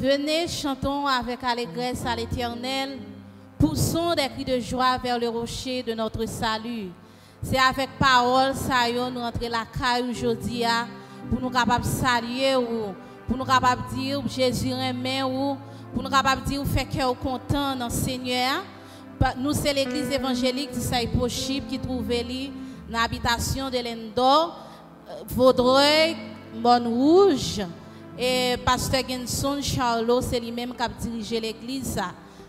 Venez, chantons avec allégresse à l'Éternel. Poussons des cris de joie vers le rocher de notre salut. C'est avec parole, ça y est, nous rentrons la caille aujourd'hui pour nous capables de saluer ou pour nous capables de dire Jésus remet ou pour nous capables de dire fait cœur content dans le Seigneur. Nous c'est l'église évangélique de Saïpochip qui trouve dans l'habitation de l'Endor, Vaudreuil, Bonne-Rouge. Et pasteur Genson Charlot, c'est lui-même qui a dirigé l'église.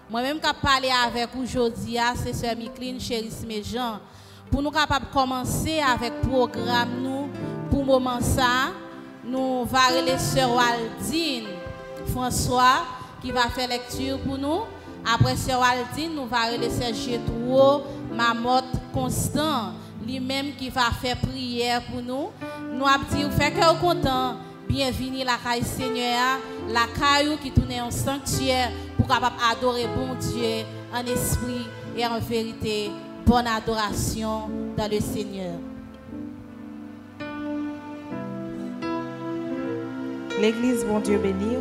Moi-même qui a parlé avec vous aujourd'hui, c'est Sœur Micheline, Chérisse Méjean. Pour nous capables de commencer avec le programme, nous, pour le moment ça, nous allons aller Sœur Waldine François qui va faire lecture pour nous. Après Sœur Waldine, nous allons aller Sœur Gétrouo, Mamotte Constant, lui-même qui va faire prière pour nous. Nous avons dit, vous faites cœur content. Bienvenue la caille Seigneur, la caille qui tourne en sanctuaire pour capable adorer bon Dieu en esprit et en vérité. Bonne adoration dans le Seigneur. L'église, bon Dieu béni.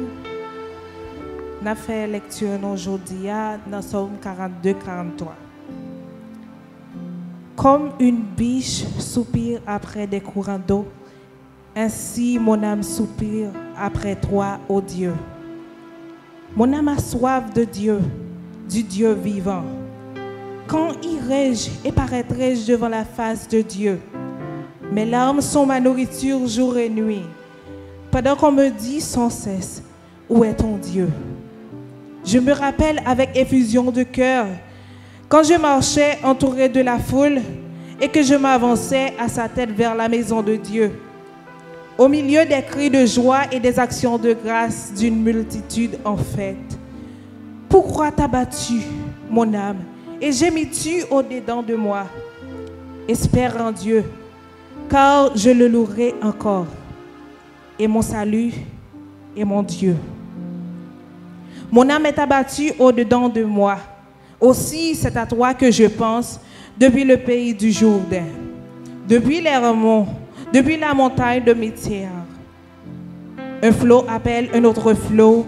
On a fait lecture aujourd'hui dans Psaume 42-43. Comme une biche soupire après des courants d'eau, ainsi mon âme soupire après toi, ô Dieu. Mon âme a soif de Dieu, du Dieu vivant. Quand irai-je et paraîtrai-je devant la face de Dieu? Mes larmes sont ma nourriture jour et nuit. Pendant qu'on me dit sans cesse, où est ton Dieu? Je me rappelle avec effusion de cœur, quand je marchais entouré de la foule et que je m'avançais à sa tête vers la maison de Dieu. Au milieu des cris de joie et des actions de grâce d'une multitude en fête. Pourquoi t'as battu, mon âme, et gémis-tu au-dedans de moi? Espère en Dieu, car je le louerai encore, et mon salut est mon Dieu. Mon âme est abattue au-dedans de moi. Aussi, c'est à toi que je pense depuis le pays du Jourdain, depuis les remons, depuis la montagne de Métière. Un flot appelle un autre flot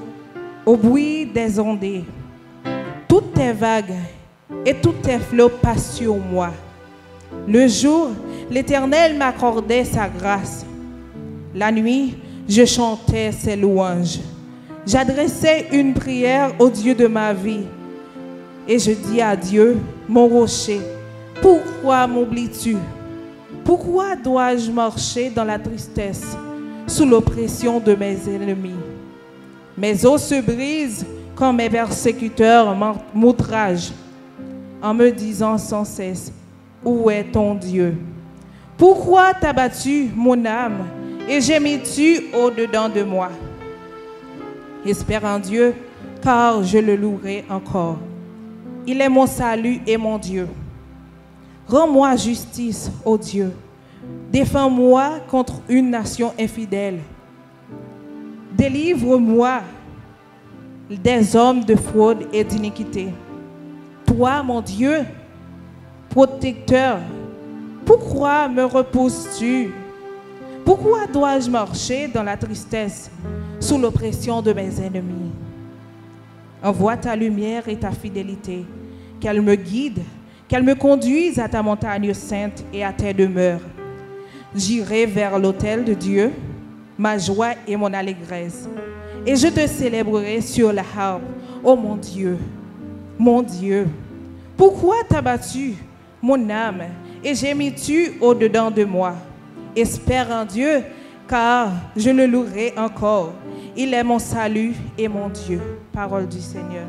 au bruit des ondées. Toutes tes vagues et tous tes flots passent sur moi. Le jour, l'Éternel m'accordait sa grâce. La nuit, je chantais ses louanges. J'adressais une prière au Dieu de ma vie. Et je dis à Dieu, mon rocher, pourquoi m'oublies-tu? Pourquoi dois-je marcher dans la tristesse, sous l'oppression de mes ennemis? Mes os se brisent quand mes persécuteurs m'outragent, en me disant sans cesse, où est ton Dieu? Pourquoi t'as battu mon âme et gémis-tu au-dedans de moi? Espère en Dieu, car je le louerai encore. Il est mon salut et mon Dieu. Rends-moi justice, ô Dieu. Défends-moi contre une nation infidèle. Délivre-moi des hommes de fraude et d'iniquité. Toi, mon Dieu, protecteur, pourquoi me repousses-tu? Pourquoi dois-je marcher dans la tristesse, sous l'oppression de mes ennemis? Envoie ta lumière et ta fidélité, qu'elle me guide, qu'elle me conduise à ta montagne sainte et à tes demeures. J'irai vers l'autel de Dieu, ma joie et mon allégresse, et je te célébrerai sur la harpe, ô mon Dieu, mon Dieu. Pourquoi t'as battu mon âme et gémis-tu au-dedans de moi? Espère en Dieu, car je le louerai encore. Il est mon salut et mon Dieu. Parole du Seigneur.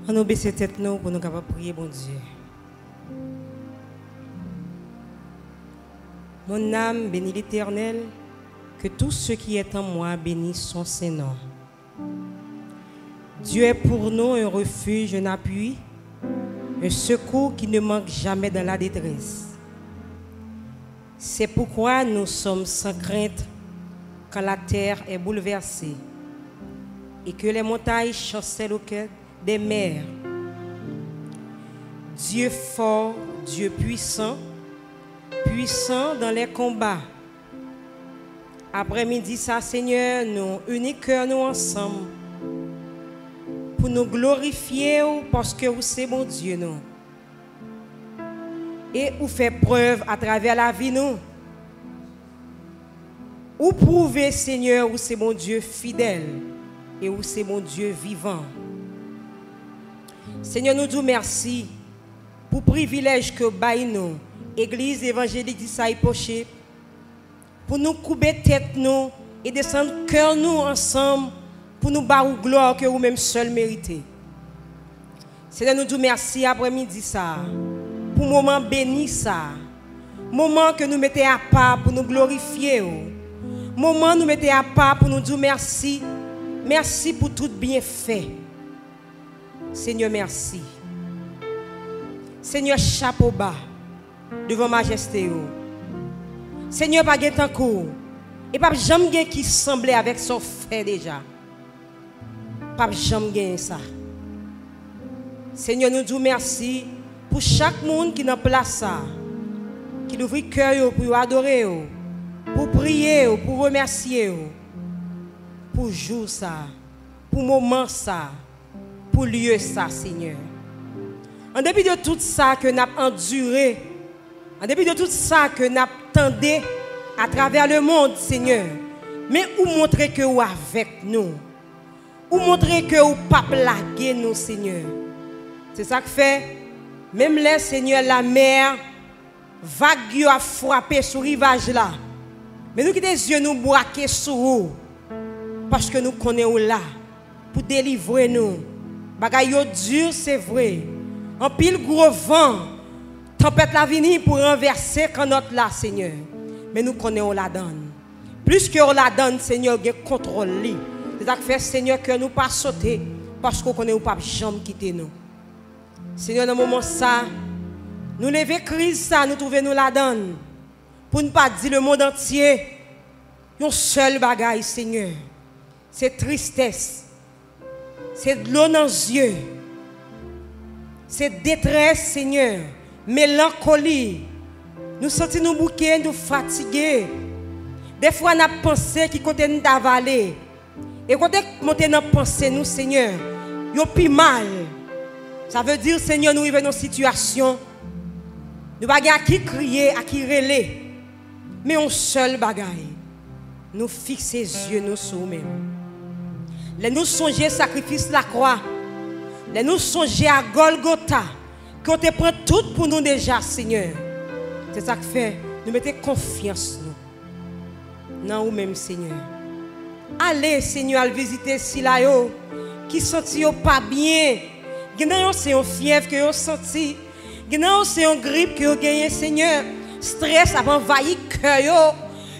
On nous baisse tête nous pour nous capables prier bon Dieu. Mon âme bénit l'Éternel, que tout ce qui est en moi bénisse son Saint-Nom. Dieu est pour nous un refuge, un appui, un secours qui ne manque jamais dans la détresse. C'est pourquoi nous sommes sans crainte quand la terre est bouleversée et que les montagnes chancellent au cœur des mers. Dieu fort, Dieu puissant, puissant dans les combats. Après-midi, ça, Seigneur, nous unis cœur nous ensemble pour nous glorifier parce que vous c'est bon Dieu nous. Et vous faites preuve à travers la vie nous. Vous prouvez, Seigneur, vous c'est bon Dieu fidèle et vous c'est bon Dieu vivant. Seigneur, nous disons merci pour le privilège que nous, Église évangélique d'Issaïe Poché, pour nous couper tête nous et descendre cœur nous ensemble pour nous battre gloire que vous-même seul méritez. Seigneur, nous disons merci après-midi ça, pour le moment béni ça, moment que nous mettons à part pour nous glorifier, moment nous mettons à part pour nous dire merci, merci pour tout bien fait. Seigneur, merci. Seigneur, chapeau bas devant majesté. Seigneur, pas de temps court. Et pas jamais qui semblait avec son fait déjà. Pas jamais ça. Seigneur, nous disons merci pour chaque monde qui est en place ça. Qui ouvre le cœur pour adorer, pour prier, pour remercier, pour jour ça, pour moment ça, pour lieu ça, Seigneur. En dépit de tout ça que nous avons enduré, en dépit de tout ça que nous attendons à travers le monde, Seigneur, mais vous montrez que vous êtes avec nous. Vous montrez que vous ne pas plaguer nous, Seigneur. C'est ça que fait, même là, Seigneur, la mer, vague a frappé sur le rivage là. Mais nous qui des yeux nous braquer sur vous, parce que nous connaissons là, pour délivrer nous. Bagay yo dur, c'est vrai. En pile gros vent, tempête la venir pour renverser quand notre là, Seigneur. Mais nous connaissons la donne. Plus que on la donne, Seigneur, il contrôle. C'est ça que fait, Seigneur, que nous pas sauter parce qu'on connaît pas jamais quitter nous. Seigneur, dans le moment ça, nous lever crise ça, nous trouver nous la donne. Pour ne pas dire le monde entier, un seul bagaille, Seigneur. C'est tristesse. C'est de l'eau dans les yeux. C'est détresse, Seigneur. Mélancolie. Nous sentons nous bouquer, nous fatigués. Des fois, nous avons pensé qu'il côté nous d'avaler. Et quand nous avons pensé, nous, Seigneur, nous avons plus mal. Ça veut dire, Seigneur, nous vivons dans une situation. Nous n'avons pas à qui crier, à qui relayer. Mais un seul bagaille. Nous fixer les yeux nous sur nous-mêmes. Les nous songer sacrifice la croix. Les nous songer à Golgotha. Qu'on te prend tout pour nous déjà, Seigneur. C'est ça que fait. Nous mettons confiance nous. Non, nous-mêmes, Seigneur. Allez, Seigneur, à visiter Silayo. Qui senti pas bien. Gagnon, c'est une fièvre que vous senti. Gagnon, c'est une grippe que vous gagnez, Seigneur. Stress a envahi le cœur.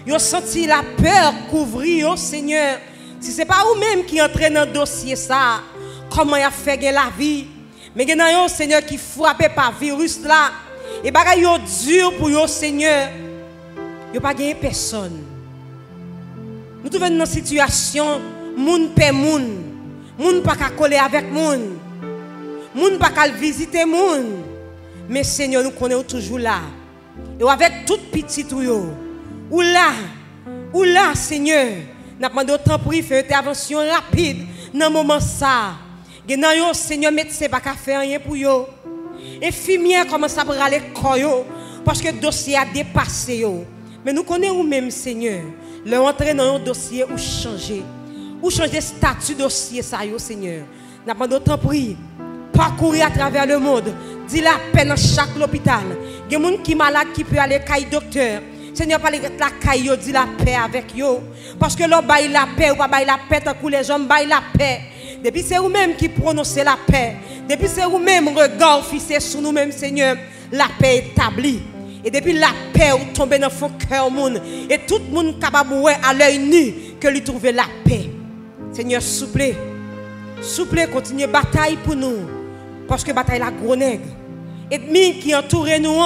Vous senti la peur couvrir, Seigneur. Si ce n'est pas vous-même qui entrez dans le dossier, ça, comment il a fait la vie. Mais il y a un Seigneur qui frappé par le virus là. Et bagay yo dur pour vous, Seigneur. Vous pas gagné personne. Nous trouvons dans une situation, moun paie moun. Moun pas qu'à coller avec moun. Moun pas qu'à visiter moun. Mais Seigneur, nous connaissons toujours là. Et avec tout petit ou là, Seigneur. Nous demandons autant pour faire une intervention rapide dans le moment ça. Genayo Seigneur médecin pas faire rien pour yo. Infirmière commence à braler corps parce que le dossier a dépassé yo. Mais nous connaissons même Seigneur, le entrer dans un dossier ou changer statut dossier ça yo Seigneur. Nous demandons autant pour parcourir à travers le monde, dis la paix dans chaque hôpital. Il y a des gens qui sont malades qui peuvent aller caille docteur. Seigneur, parle de la caille, dit la paix avec eux. Parce que l'on baille la paix, ou pas baille la paix, tant que les gens baillent la paix. Depuis c'est vous-même qui prononcez la paix. Depuis c'est vous-même regard fixé sur nous-mêmes, Seigneur, la paix établie. Et depuis la paix, vous tombez dans le cœur monde. Et tout le monde capable à l'œil nu que lui trouver la paix. Seigneur, s'il vous plaît, continuez bataille pour nous. Parce que bataille la gros nègre. Ennemi qui entoure nous,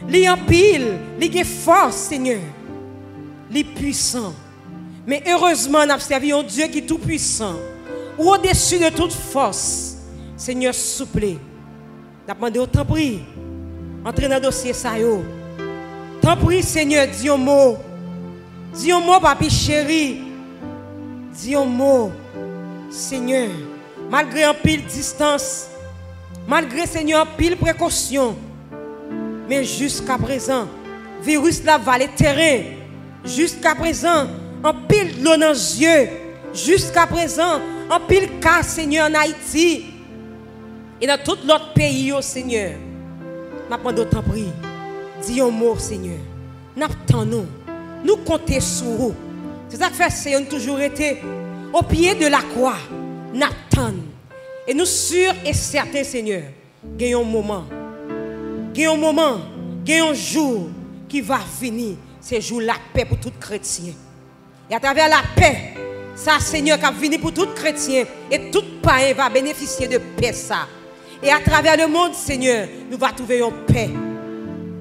li en pile, li a force, Seigneur. Li puissant. Mais heureusement, nous avons servi un Dieu qui est tout puissant. Ou au-dessus de toute force. Seigneur, souple. Nous avons demandé autant prie. Entrez dans le dossier ça yo. Tant prie, Seigneur, dis un mot. Dis un mot, papi chéri. Dis un mot, Seigneur. Malgré un pile distance, malgré, Seigneur, un pile précaution. Mais jusqu'à présent, virus la va le terrain. Jusqu'à présent, en pile de l'eau dans les yeux. Jusqu'à présent, en pile cas, Seigneur, en Haïti. Et dans tout l'autre pays, oh Seigneur. Nous avons d'autant pris. Dis un mot, Seigneur. Nous attendons. Nous comptons sur vous. C'est ça que fait, Seigneur, toujours été au pied de la croix. Nous attendons. Et nous sûrs et certains, Seigneur, qu'il y a un moment. Qu'il y a un moment. Qu'il y a un jour qui va finir. C'est jour la paix pour tout chrétien. Et à travers la paix, ça, Seigneur, qui va venir pour tout chrétien. Et tout païen va bénéficier de paix, ça. Et à travers le monde, Seigneur, nous allons trouver une paix.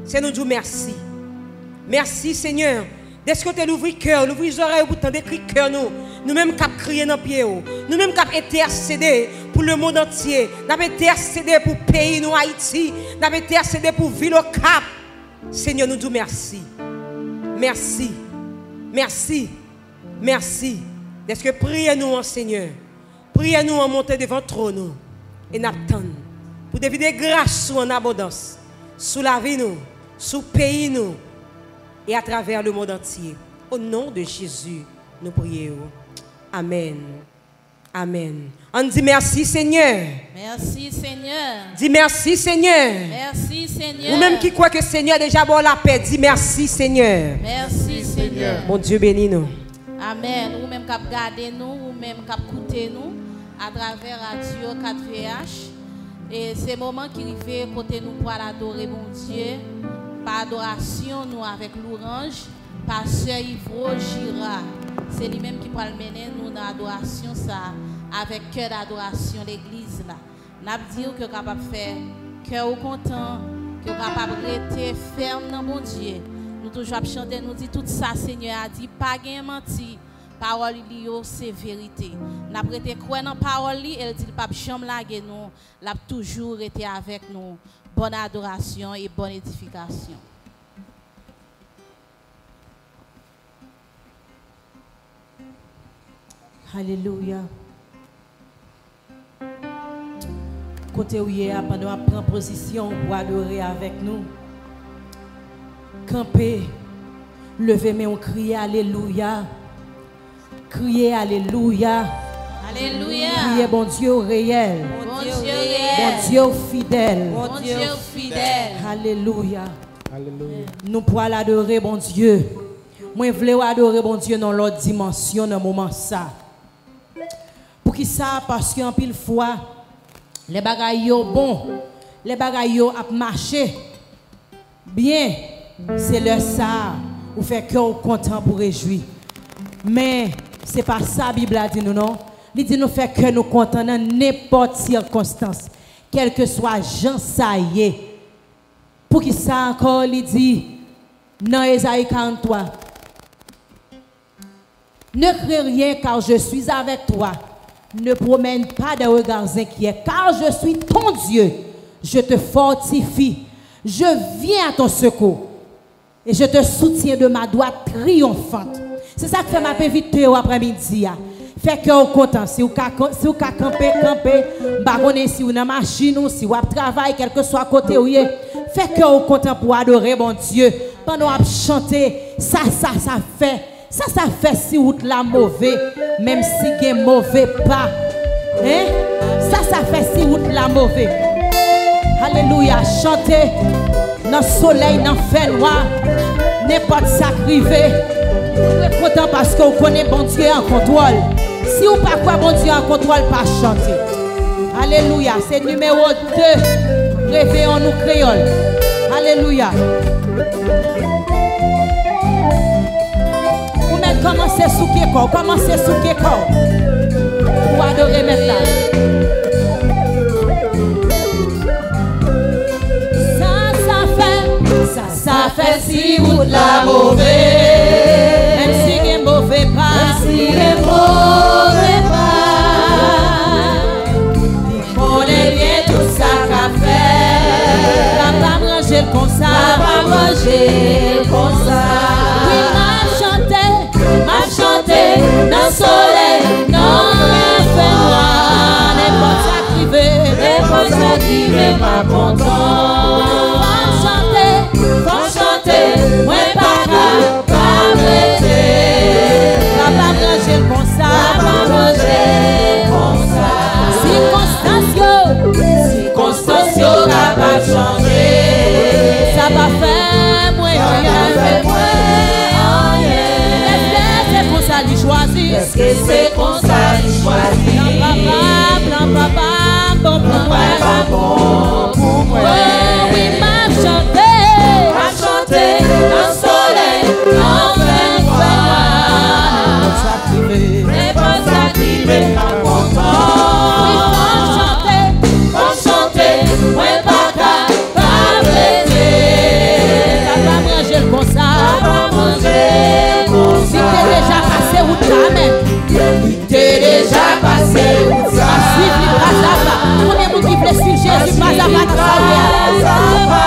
C'est nous dire merci. Merci, Seigneur. Dès que tu ouvres le cœur, ouvres les oreilles pour t'entendre crier cœur, nous-mêmes qui crier dans le pied, nous-mêmes qui intercéder pour le monde entier, nous avons intercédé pour le pays, nous, Haïti, nous avons intercédé pour Ville au Cap. Seigneur, nous disons merci. Merci. Merci. Merci. Dès que priez-nous, Seigneur. Priez-nous en monter devant le trône. Et nous attendons pour dévider grâce en abondance sous la vie, nous, sous le pays, nous, et à travers le monde entier. Au nom de Jésus, nous prions. Amen. Amen. On dit merci, Seigneur. Merci, Seigneur. Dis merci, Seigneur. Merci, Seigneur. Ou même qui croit que Seigneur déjà bon la paix, dis merci, Seigneur. Merci, Seigneur. Mon Dieu bénis nous. Amen. Ou même qui regardez nous, ou même qui écoutez nous à travers Radio 4VH. Et c'est le moment qui arrive côté nous pour adorer mon Dieu. Par adoration, nous avec l'orange, Pasteur Yvro Gira. C'est lui-même qui va mener nous dans l'adoration, ça, avec cœur d'adoration, l'église là. Nous dire que capable de faire cœur content, que capable de rester ferme dans mon Dieu. Nous toujours chanter, nous dit tout ça, Seigneur a dit, pas gain menti. Parole li yo c'est vérité. N'a prêté croire dans parole li, elle dit pas jamais laguer nous, l'a toujours été avec nous. Bonne adoration et bonne édification. Alléluia. Côté où il est, pendant à prendre position pour adorer avec nous. Camper, lever mais on crie Alléluia. Crier Alléluia. Alléluia. Crier bon Dieu réel. Bon Dieu réel. Bon Dieu fidèle. Bon Dieu fidèle. Alléluia. Alléluia. Nous pouvons l'adorer, bon Dieu. Moi, je voulais adorer, bon Dieu, dans l'autre dimension, dans le moment ça. Pour qui ça? Parce qu'en pile fois, les bagailles bon, les bagailles a marché. Bien, c'est le ça. Vous faites cœur content pour réjouir. Mais ce n'est pas ça la Bible a dit nous, non? Il dit nous faire que nous contents dans n'importe circonstance, quel que soit Jean ça y est. Pour qui ça encore, il dit dans Ésaïe 43, ne crains rien car je suis avec toi. Ne promène pas de regards inquiets car je suis ton Dieu. Je te fortifie. Je viens à ton secours. Et je te soutiens de ma droite triomphante. C'est ça que fait ma invité après-midi. Fait que vous content. Si vous campez, bah si vous dans machine ou si vous travaillez, quel que soit côté où fait que vous content pour adorer mon Dieu. Pendant à chanter, ça fait. Ça fait si vous la mauvais, même si vous êtes mauvais pas. Hein? Ça fait si vous la mauvais. Alléluia. Chantez dans le soleil, dans le fait noir. N'importe ça privé. Vous êtes content parce que vous connaissez bon Dieu en contrôle. Si vous ne pas quoi bon Dieu en contrôle, pas chanter. Alléluia. C'est numéro 2. Réveillons-nous créoles. Alléluia. Vous mettez commencez sous qui corps. Commencez sous qui corps. Pour adorer maintenant. Ça fait. même si vous la mauvais, même si il est mauvais pas, même si il est mauvais pas, il connaît bien tout ça qu'a fait. Papa manger comme ça, Papa manger comme ça. oui m'a chanté Dans le soleil, non fait noir, n'importe ça qui veut, n'importe ça qui veut pas content. Faut chanter, moi pas arrêter. papa manger comme ça, Papa manger comme ça. Circonstance yo capable de changer. ça va faire moins rien. C'est pour ça qu'il choisit. Est-ce que c'est comme ça qu'il choisit? Plan papa, bon pour moi. Pas bon pour moi. Oh oui, m'a chanté. M'a chanté dans le soleil, en plein noir. Mais pas ça qui veut pas content. Faut chanter, ouais pas arrêter. Papa manger comme ça. Papa manger comme Si ça. t'es déjà passé ou jamais, T'es déjà passé où ça? suive les pas à pas. Combien de monde qui veut suivre Jésus pas à pas dans sa vie?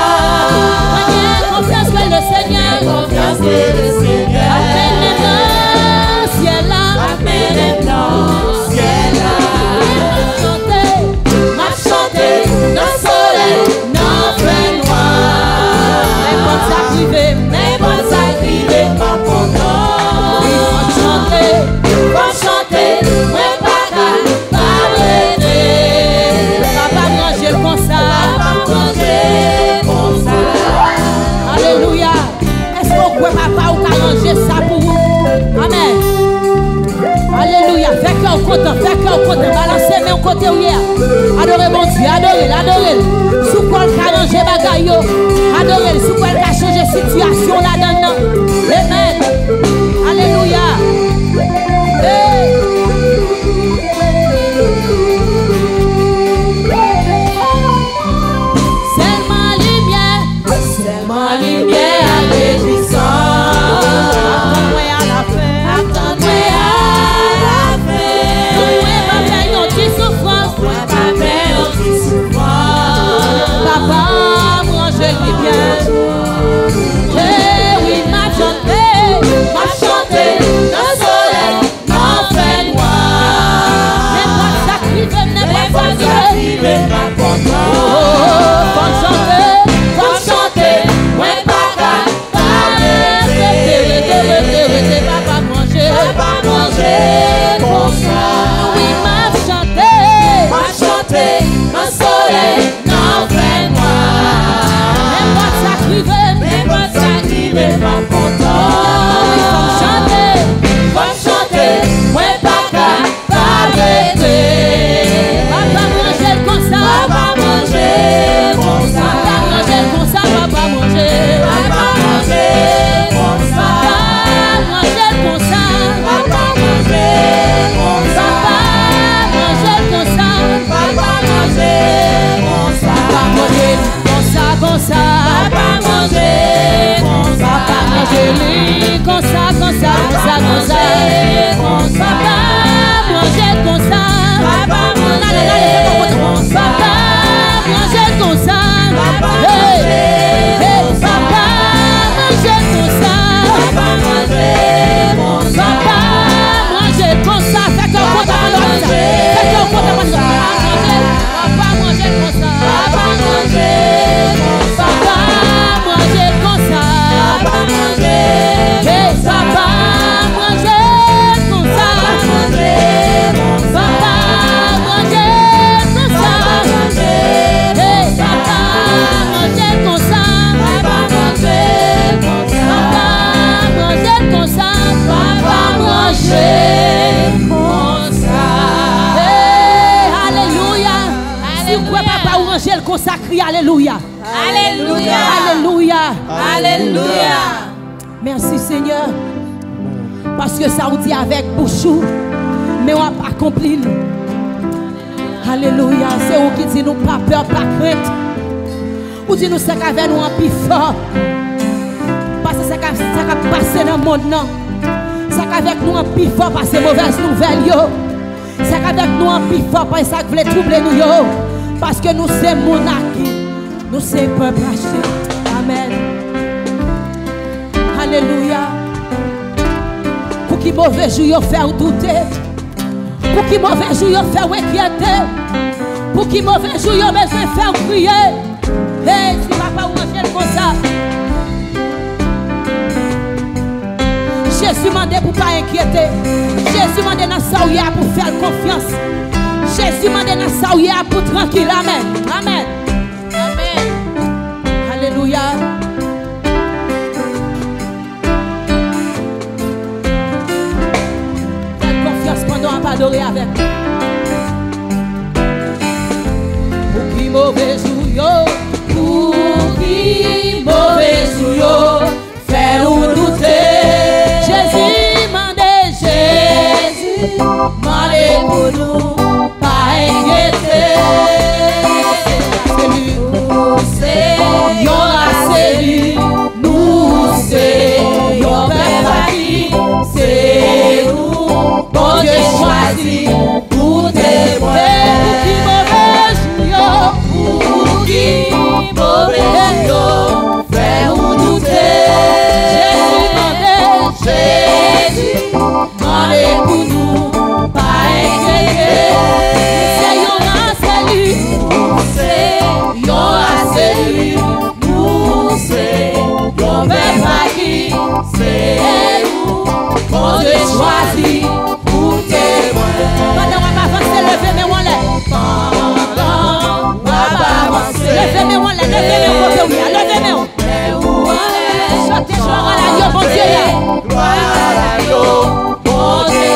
Confiance que le Seigneur, Confiance que le Seigneur amène dans le ciel là. amène dans le ciel là. Chanter, M'a chanté dans le soleil, non fait noir. n'importe ça qui veut, N'importe ça qui veut pas content. chanter. Faut chanter, ouais pas arrêter. Papa manger comme ça. Papa manger comme ça. Alléluia. Est-ce qu'on peut papa ou qu'à manger ça pour vous? Amen. Alléluia. Fais cœur content. Balancez mes côté où hier. Adorez mon Dieu, adorez. Sous quoi le arranger bagaille yo. Adorez. Sous quoi le a changé situation là-dedans. Amen. Alléluia. Hey. C'est ma lumière. C'est ma lumière réjouissante. Attends-moi à la fin. Attends-moi à la fin. Ouais, ma paix, non, tu souffrances. Ouais, pas peur, tu souffres. Papa, moi je vis bien. Eh oui, m'a chanté. M'a chanté dans le soleil, en fait noir. N'importe ça qui veut, n'importe ça qui veut. veut pas content. Oh, faut chanter. Faut chanter, ouais, pas arrêter. Papa manger. Papa manger comme ça. Oui, m'a chanté. M'a chanté dans le soleil, en fait noir. N'importe ça qui veut. N'importe ça qui veut pas content. Oui, faut chanter. Faut chanter, ouais, pas arrêter. Papa manger comme ça. Papa manger comme ça. Papa manger comme ça. Papa manger. Papa manger comme ça. Papa manger comme ça. Papa manger comme ça. Papa manger comme ça. Papa manger comme ça. Papa manger comme ça. Papa manger comme ça. Papa manger lui comme ça. Papa manger comme ça. Papa manger comme ça. Papa manger comme ça. Papa manger comme ça. Papa Hey, manger hey, comme ça. papa manger comme ça. Papa manger comme ça. Papa manger comme ça. Fais qu'on compte à mon nom. Fais qu'on compte à mon nom. Papa manger comme ça. Papa manger comme ça. Papa manger comme ça. Papa manger Hey, papa manger comme ça. Papa manger comme ça. Papa manger comme ça. Papa manger Hey, papa manger comme ça. Papa manger comme ça. Papa manger comme ça. Papa manger comme ça. Hey, alléluia. Si vous pouvez papa ou manger le consacré, alléluia. Alléluia. Alléluia. Alléluia. Merci Seigneur. Parce que ça vous dit avec bouchou, mais on a accompli. Alléluia. C'est vous qui dit nous pas peur, pas crainte. Ou dit nous c'est qu'avec nous en plus fort. Parce que ça a passé dans le monde. Ça avec nous en plus fort parce que mauvaises nouvelles. Ça avec nous en plus fort parce que ça voulait troubler nous. Parce que nous sommes monarchie. Nous sommes peuple acheté. Amen. Alléluia. Pour qui mauvais jour faire douter. Pour qui mauvais jour faire inquiéter. Pour qui mauvais jour besoin faire crier. Et si papa ou angèle comme ça. Jésus m'a demandé pour ne pas inquiéter. Jésus m'a demandé dans ça pour faire confiance. Jésus m'a demandé dans ça pour tranquille. Amen. Amen. Amen. Alléluia. Faites confiance pendant on va adorer avec. Pour qui mauvais jour, pour qui mauvais jour, faire-nous douter. Jésus mandé pour nous, pas inquiéter. Nous c'est, y'aura celui, nous c'est, y'aura qui, c'est nous, bon Dieu choisi pour témoin. Pour qui mauvais jour, faire-nous douter. Jésus mandé pour nous, pas inquiéter. C'est y'aura celui, nous c'est, y'aura celui, nous c'est, y'aura qui, c'est nous, bon Dieu choisi pour témoin. Pendant on va avancer, levez mes mains là. Pendant on va avancer, levez mes mains là, levez mes mains, levez mes mains. Chantez gloire à la bon Dieu. Gloire à la bon Dieu.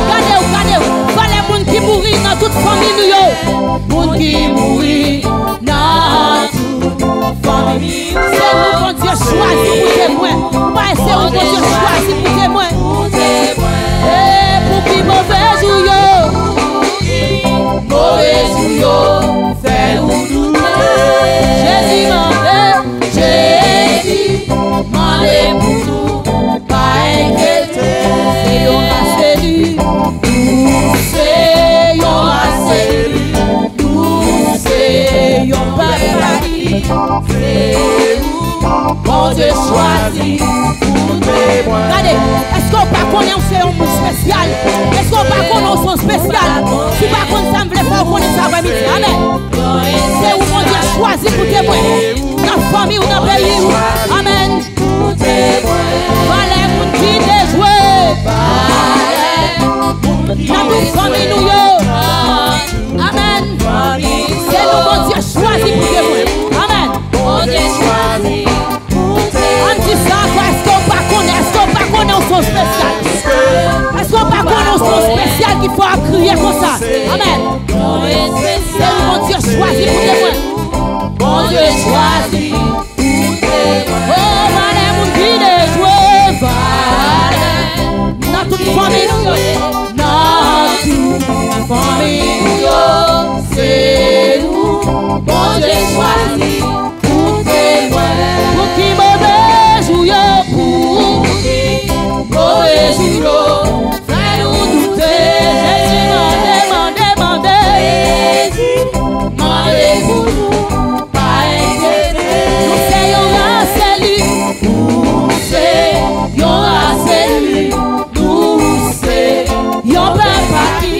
Regardez-vous, pas les gens qui mourent dans toute famille. Les gens qui mourent dans toute famille. C'est nous, bon Dieu, choisi pour témoin. Pas c'est nous, bon Dieu, choisi pour témoin. Et pour qui mauvais jour, mauvais jour, fais-nous douter. Jésus mandé pour nous, pas inquiéter. C'est y'aura celui, nous c'est, y'aura celui, nous c'est, y'aura qui, c'est nous, bon Dieu choisi pour témoin. Regardez, est-ce qu'on pas connaît un monde spécial? Est-ce qu'on pas connaît un son spécial? Si pas qu'on ça me voulait pas connaître ça va midi. Amen. C'est où bon Dieu choisi pour témoin. Dans la famille ou dans le pays. Amen. Valè moun qui déjoué. Dans toute famille nous yo. Amen. C'est nous bon Dieu choisi pour témoin. Amen. Bon Dieu choisi pour témoin. On dit ça quoi? Est-ce qu'on pas connaît un son spécial? Est-ce qu'on pas connaît un son spécial qu'il faut crier comme ça? Amen. C'est nous bon Dieu choisi pour témoin. Bon Dieu choisi pour témoin. Oh valè moun qui déjoué. Valè dans toute famille nous. Dans toute famille nous. C'est nous. Bon Dieu choisi pour témoin. Pour qui mauvais jour, pour qui mauvais jour, fais-nous douter. Jésus mandé pour nous, pas inquiéter. Nous c'est y'aura celui, nous c'est y'aura celui, nous c'est y'aura qui,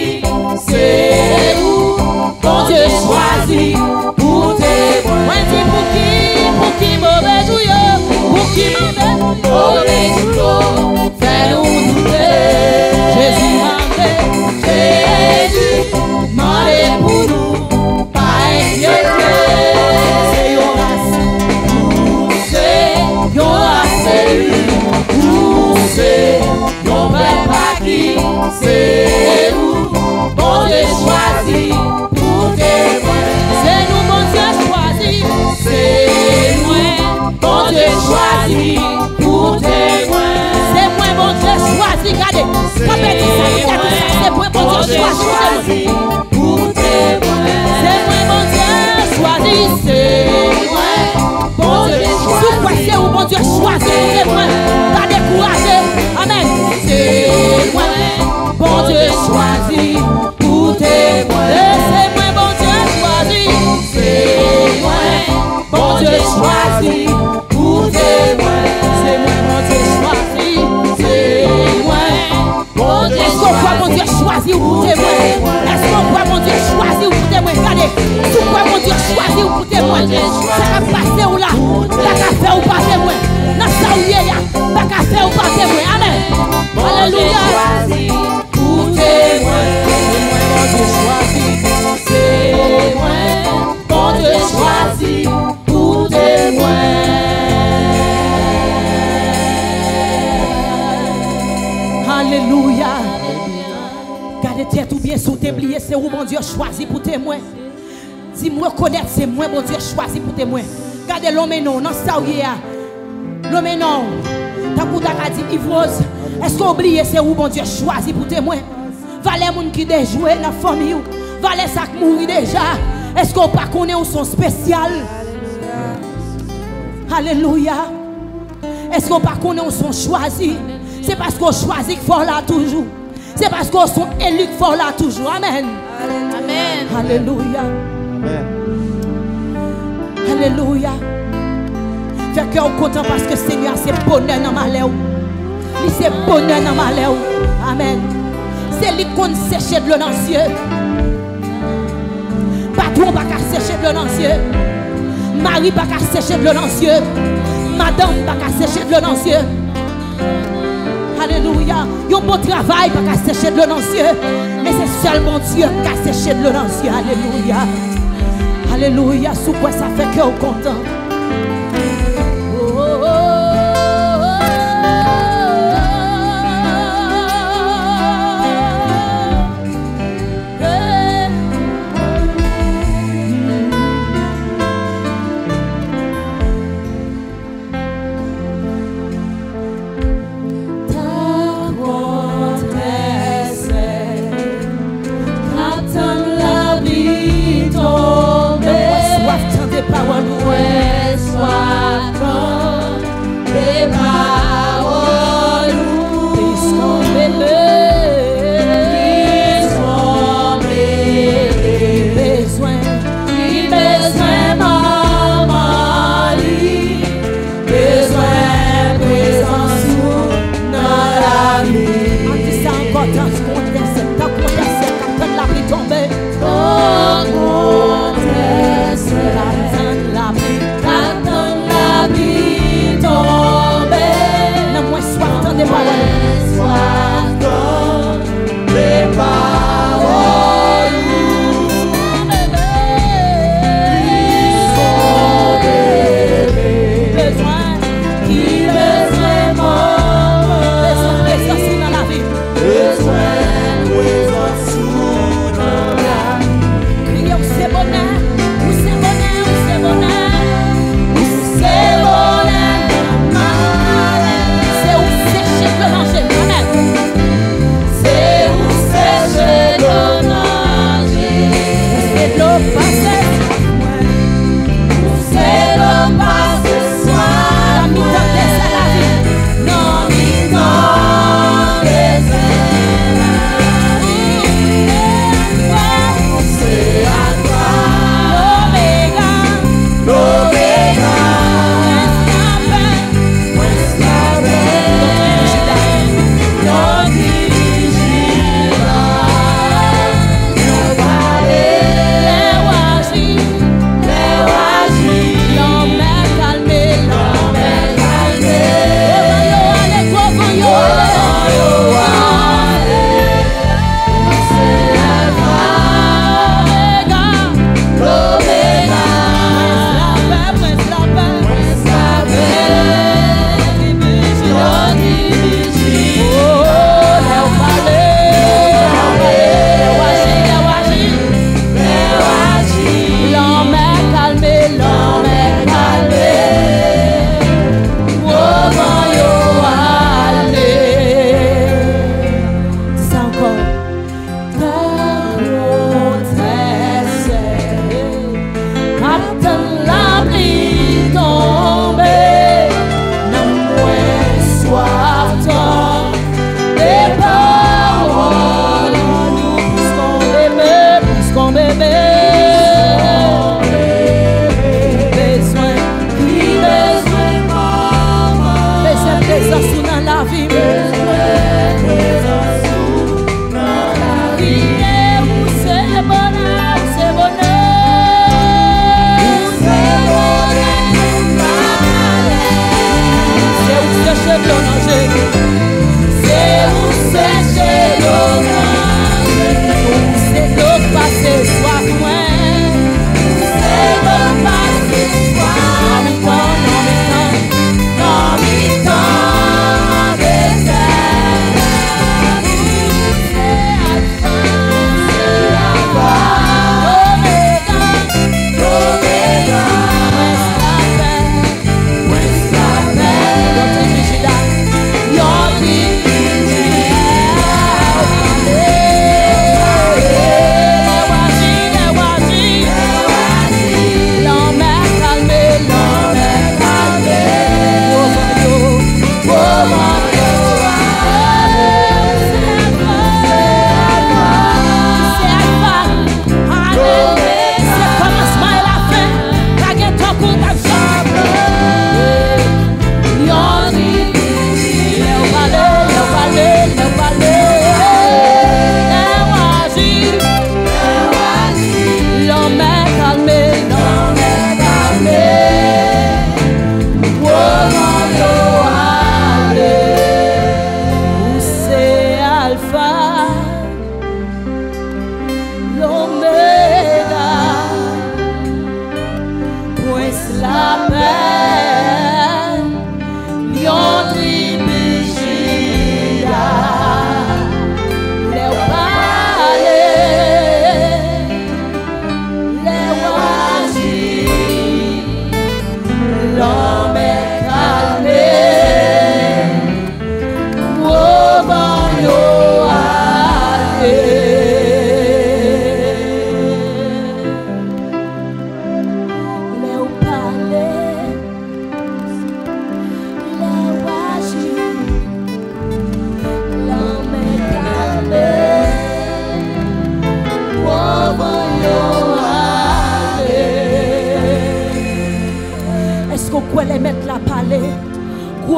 c'est nous, bon Dieu choisi pour témoin. Moi dis pour qui mauvais jour, pour qui mauvais jour, fais-nous douter. Jésus mandé pour nous, pas inquiéter. C'est y'aura celui, nous c'est y'aura qui, c'est nous, bon Dieu choisi pour témoin. C'est nous bon Dieu choisi, c'est nous, bon Dieu choisi pour témoin. C'est moi bon Dieu choisi, regardez, c'est moi bon Dieu choisi pour témoin. C'est moi bon Dieu choisi, c'est moi bon Dieu choisi. Sous quoi c'est où bon Dieu choisi pour témoin. choisi pour témoin. Ça va passer ou là, pas qu'à faire ou pas témoin. Dans ça où il y a, pas qu'à faire ou pas témoin. Amen. Alléluia. Pour témoin, mon Dieu choisi. Témoin, mon Dieu choisi. Pour témoin. Alléluia. Gardez tête ou bien sous t'oublier, c'est où mon Dieu choisi pour témoin. Dis-moi connaître, c'est moi mon Dieu choisi pour témoin. Gardez l'homme et non, non ça où il y a. L'homme et non. T'as pour ta dit Ivrose. Est-ce qu'on oublie c'est où mon Dieu choisi pour témoin? Valait moun qui déjoué dans la famille. Valait ça qui mourit déjà. Est-ce qu'on pas connaît où son spécial? Alléluia. Est-ce qu'on pas connaît où son choisi? C'est parce qu'on choisit qu'il faut là toujours. C'est parce qu'on sont élus qu'il faut là toujours. Amen. Amen. Alléluia. Amen. Alléluia. Fait que on content parce que Seigneur c'est bonheur dans malheur. Il c'est bonheur dans malheur. Amen. C'est lui qu'on sécher de l'eau dans les yeux. Patron pas qu'à sécher de l'eau dans les yeux. Mari pas qu'à sécher de l'eau dans les yeux. Madame pas qu'à sécher de l'eau dans les yeux. Alléluia. Yon bon travail pas qu'à sécher de l'eau dans les yeux. Mais c'est seulement Dieu qui a séché de l'eau dans les yeux. Alléluia. Alléluia. Sous quoi ça fait que on content. Power,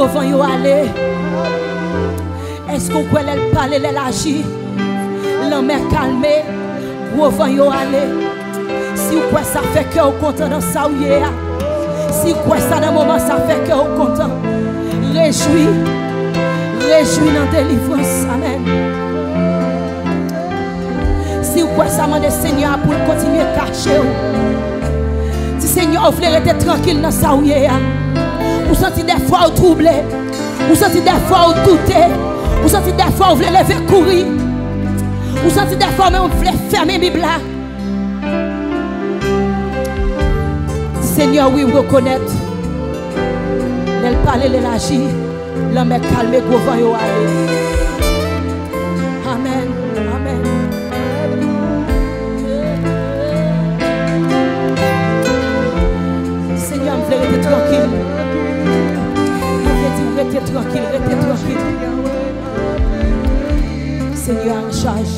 gros vent yo aller. Est-ce qu'on peut elle parler, elle agit? La mer calmée, gros vent yo aller. Si vous croyez ça fait que vous content dans ça ou hier. Si vous croyez ça dans le moment, ça fait que vous content. Réjouis dans la délivrance. Amen. Si vous croyez ça, demandez Seigneur pour continuer à cacher. Si Seigneur vous voulez rester tranquille dans ça ou hier. Vous sentez des fois vous troublé. Vous sentez des fois vous doutez. Vous sentez des fois vous voulez lever courir. Vous sentez des fois même vous voulez fermer la Bible. Seigneur, oui, reconnaître. Elle parle, elle agit. L'homme est calme, gros vent yo aller. Amen. Amen. Seigneur, je veux rester tranquille. Je veux dire, restez tranquille, restez tranquille. Seigneur, en charge.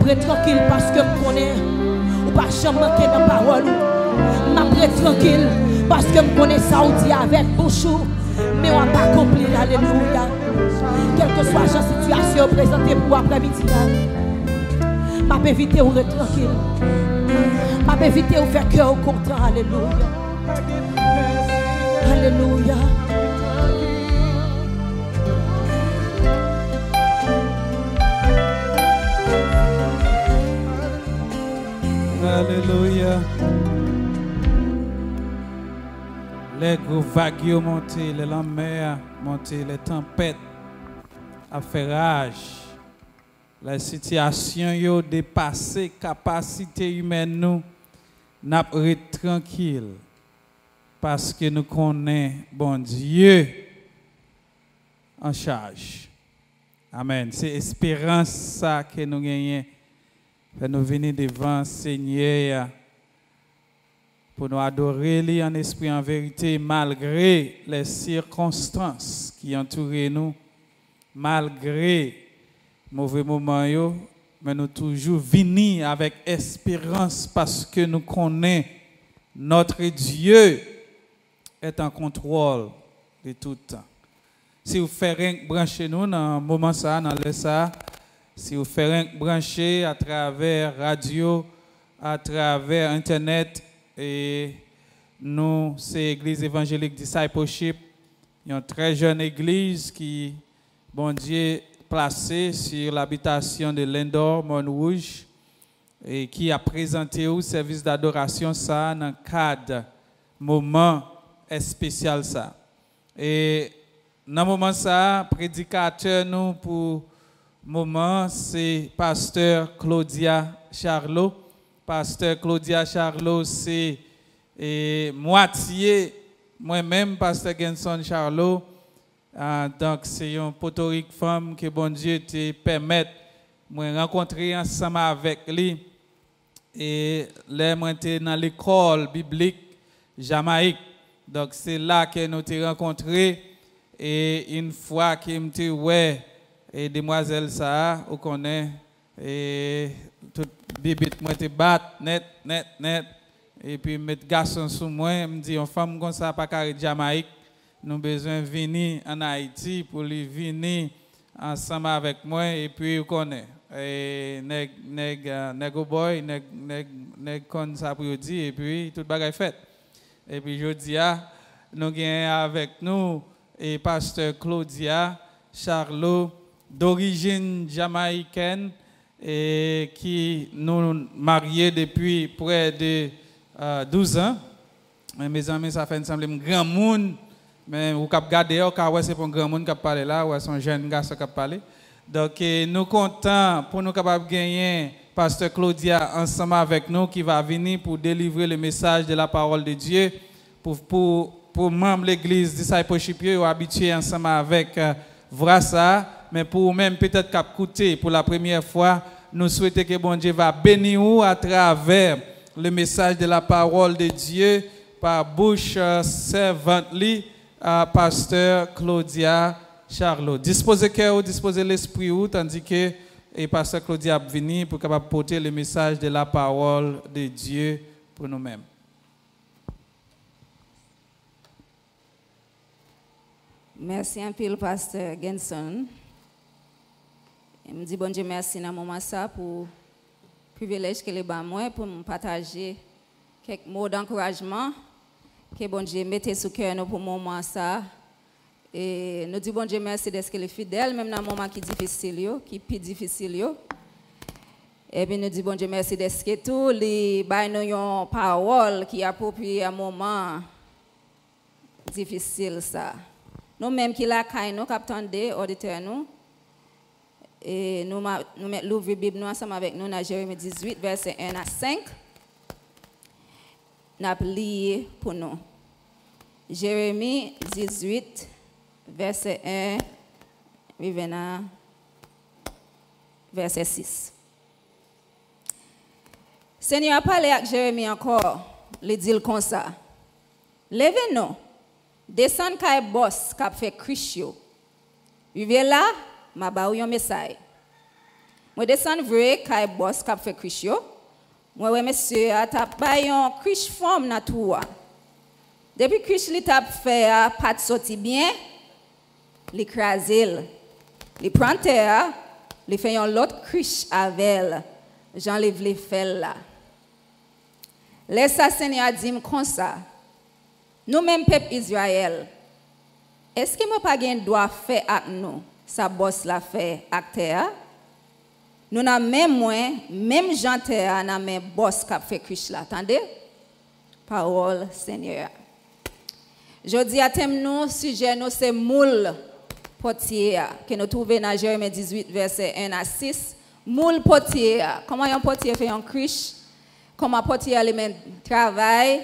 prêt tranquille parce que je connais. Ou pas jamais manquer dans la parole. Je prêt tranquille parce que je connais ça ou dit avec bouche. Mais on va pas accomplir. Alléluia. Quelle que soit la situation présentée pour après-midi. Je vais éviter ou être tranquille. Je vais éviter ou faire cœur content. Alléluia. Alléluia. Alléluia. Les gros vagues montent, les mer montent, les tempêtes à faire rage. La situation yo dépassé capacité humaine nous n'a pas tranquille parce que nous connaissons bon Dieu en charge. Amen. C'est espérance ça que nous gagnons. Nous venir devant le Seigneur pour nous adorer lui en esprit en vérité malgré les circonstances qui entourent nous, malgré les mauvais moments, mais nous toujours venir avec espérance parce que nous connaissons notre Dieu est en contrôle de tout le temps. Si vous faites rien brancher nous dans le moment ça, dans le ça, si vous faites rien brancher à travers radio, à travers internet, et nous, c'est l'église évangélique Discipleship, une très jeune église qui, bon Dieu, placée sur l'habitation de Lindor, Montrouge, et qui a présenté au service d'adoration ça dans le cadre moment spécial ça. Et dans le moment ça, prédicateur nous pour moment, c'est pasteur Claudia Charlot. Pasteur Claudia Charlot, c'est moitié, moi-même, pasteur Genson Charlot. Donc, c'est une potorique femme que bon Dieu te permet de rencontrer ensemble avec lui. Et là, moi, j'étais dans l'école biblique Jamaïque. Donc, c'est là que nous t'ai rencontrés. Et une fois que m'étais ouais, et demoiselle ça, vous connaissez, et tout bibite moi te bat net. Et puis mettre garçon sous moi, me dit une femme comme ça pas carré Jamaïque, nous besoin venir en Haïti pour lui venir ensemble avec moi et puis vous connaissez. Et nèg boy, nèg comme ça pour dire et puis toute bagaille fait. Et puis je dis nous gagnons avec nous et pasteur Claudia Charlot d'origine jamaïcaine et qui nous mariés depuis près de 12 ans. Mes amis, ça fait ensemble un grand monde, mais vous cap garder car ouais c'est pour un grand monde qui parle là, ouais son jeune garçon qui parle. Donc nous contents pour nous capable gagner pasteur Claudia ensemble avec nous qui va venir pour délivrer le message de la parole de Dieu pour membres de l'église Discipleship habitués ensemble avec voir ça. Mais pour même peut-être qu'écouter pour la première fois, nous souhaitons que bon Dieu va bénir nous à travers le message de la parole de Dieu par bouche servante pasteur Claudia Charlot. Disposez cœur, disposez l'esprit tandis que et pasteur Claudia va venir pour capable porter le message de la parole de Dieu pour nous-mêmes. Merci un peu, pasteur Genson. Je me dis bon Dieu merci dans moment ça pour le privilège que les moi pour me partager quelques mots d'encouragement que bon Dieu mette sous cœur pour moment ça et nous dit bon Dieu merci d'être qu'il est fidèle même dans un moment qui est difficile qui plus difficile et puis nous dit bon Dieu merci d'être que tout les bail nous une parole qui est appropriée à un moment difficile ça nous même qui la caille nous captandé auditeur nous. Et nous mettons l'ouvre Bible nous ensemble avec nous dans Jérémie 18, verset 1 à 5. Nous avons lié pour nous. Jérémie 18, verset 1, revenons verset 6. Seigneur a parlé avec Jérémie encore, il dit comme ça. Levez-nous, descendez kay boss qui a fait Christio. Vivez là, ma ba ou yon message. Moi descend vrai kay boss k'ap fait criche yo. Moi ouais monsieur a t'a bay yon criche forme na tout. Depuis criche li t'a fait pas sorti bien, li crasel. Li prend terre, li fait yon l'autre criche avec j'enlève les fel là. Laisse ça Seigneur dit comme ça. Nous même peuple Israël. Est-ce que moi pas gain droit faire avec nous ça boss la fait avec terre? Nous n'a même moins même Jean terre n'a même boss qui fait criche là. Attendez? Parole Seigneur. Je dis à thème nous sujet nous c'est moule potier que nous trouvons dans Jérémie 18 verset 1 à 6. Moule potier. Comment un potier fait un criche? Comment un potier lui-même travaille?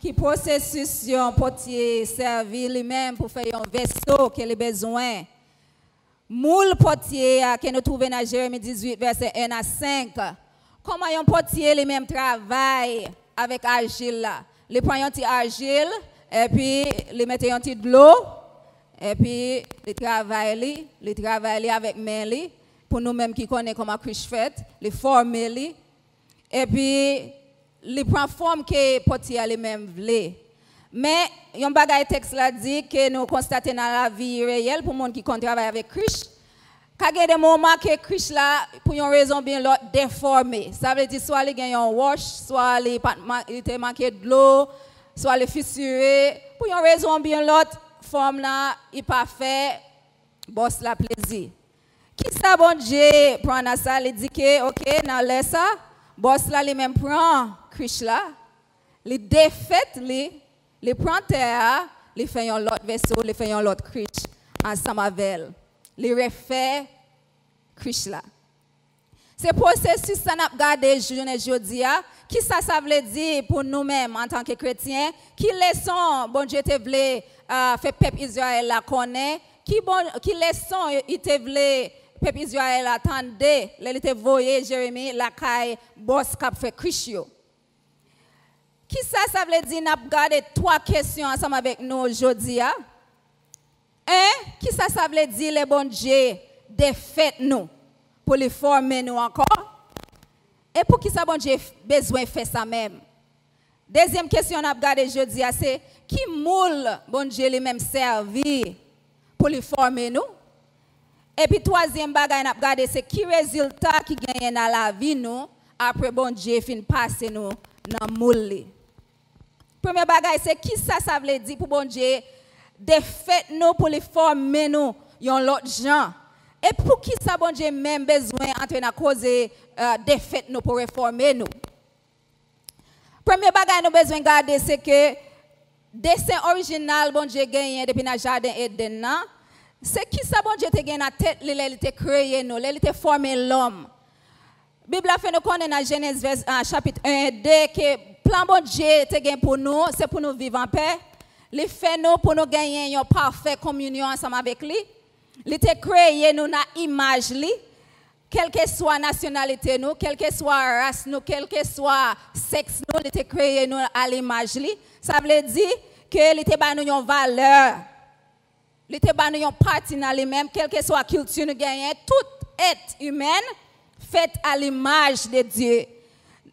Qui processus un potier servi lui-même pour faire un vaisseau qu'il a besoin? Moule potier que nous trouvons dans Jérémie 18 verset 1 à 5. Comment un potier lui-même travaille avec argile là? Il prend un petit argile et puis il met un petit de l'eau et puis il travaille avec main pour nous-mêmes qui connaissons comment criche fait, il forme et puis il prend forme que potier lui-même veut. Mais un bagage texte là dit que nous constatons dans la vie réelle pour monde qui travaille avec criche, qu'il y a des moments que criche là pour une raison bien l'autre déformée. Ça veut dire soit il gagne un wash, soit il était manqué de l'eau, soit il fissuré. Pour une raison bien l'autre forme là il pas fait boss la plaisir. Qui ça bon Dieu prend dans ça, il dit que OK, dans laisse ça, boss là lui même prend criche là, il défaite les prend terre, les fait un autre vaisseau, les fait un autre criche ensemble avec elle. Les refait criche là. C'est processus ça n'a regardé journée jodi a, qui ça veut dire pour nous-mêmes en tant que chrétiens, qui leçon bon Dieu te voulait fait peuple Israël la connaît, qui leçon il te voulait peuple Israël attendait, il te voyé Jérémie la caille boss cap fait criche yo. Qui ça veut dire n'a regardé trois questions ensemble avec nous aujourd'hui. Qui ça veut dire les bon Dieu défait nous pour les former nous encore? Et pour qui ça bon Dieu besoin faire ça même? Deuxième question n'a regardé aujourd'hui c'est qui moule bon Dieu lui même servi pour les former nous? Et puis troisième bagage n'a regardé c'est qui résultat qui gagne dans la vie nous après bon Dieu fin passer nous dans moule. Premier bagage c'est qui ça veut dire pour bon Dieu défait nous pour les former nous yon l'autre gens. Et pour qui ça bon Dieu même besoin entrer dans causer défait nous pour réformer nous. Premier bagage nous besoin garder c'est que dessin original bon Dieu gagné depuis dans jardin Eden c'est qui ça bon Dieu te gagné dans tête il te créé nous, il te formé l'homme. Bible a fait nous connaître dans Genèse chapitre 1 2 que plan bon Dieu te gagné pour nous, c'est pour nous vivre en paix. Il fait nous pour nous gagner une parfaite communion ensemble avec lui. Il te créé nous dans image lui, quelle que soit nationalité nous, quelle que soit race nous, quel que soit sexe nous, il te créé nous à l'image lui. Ça veut dire que il te ba nous une valeur. Il te ba nous une partie dans lui-même, quelle que soit culture nous gagnons, tout être humain fait à l'image de Dieu.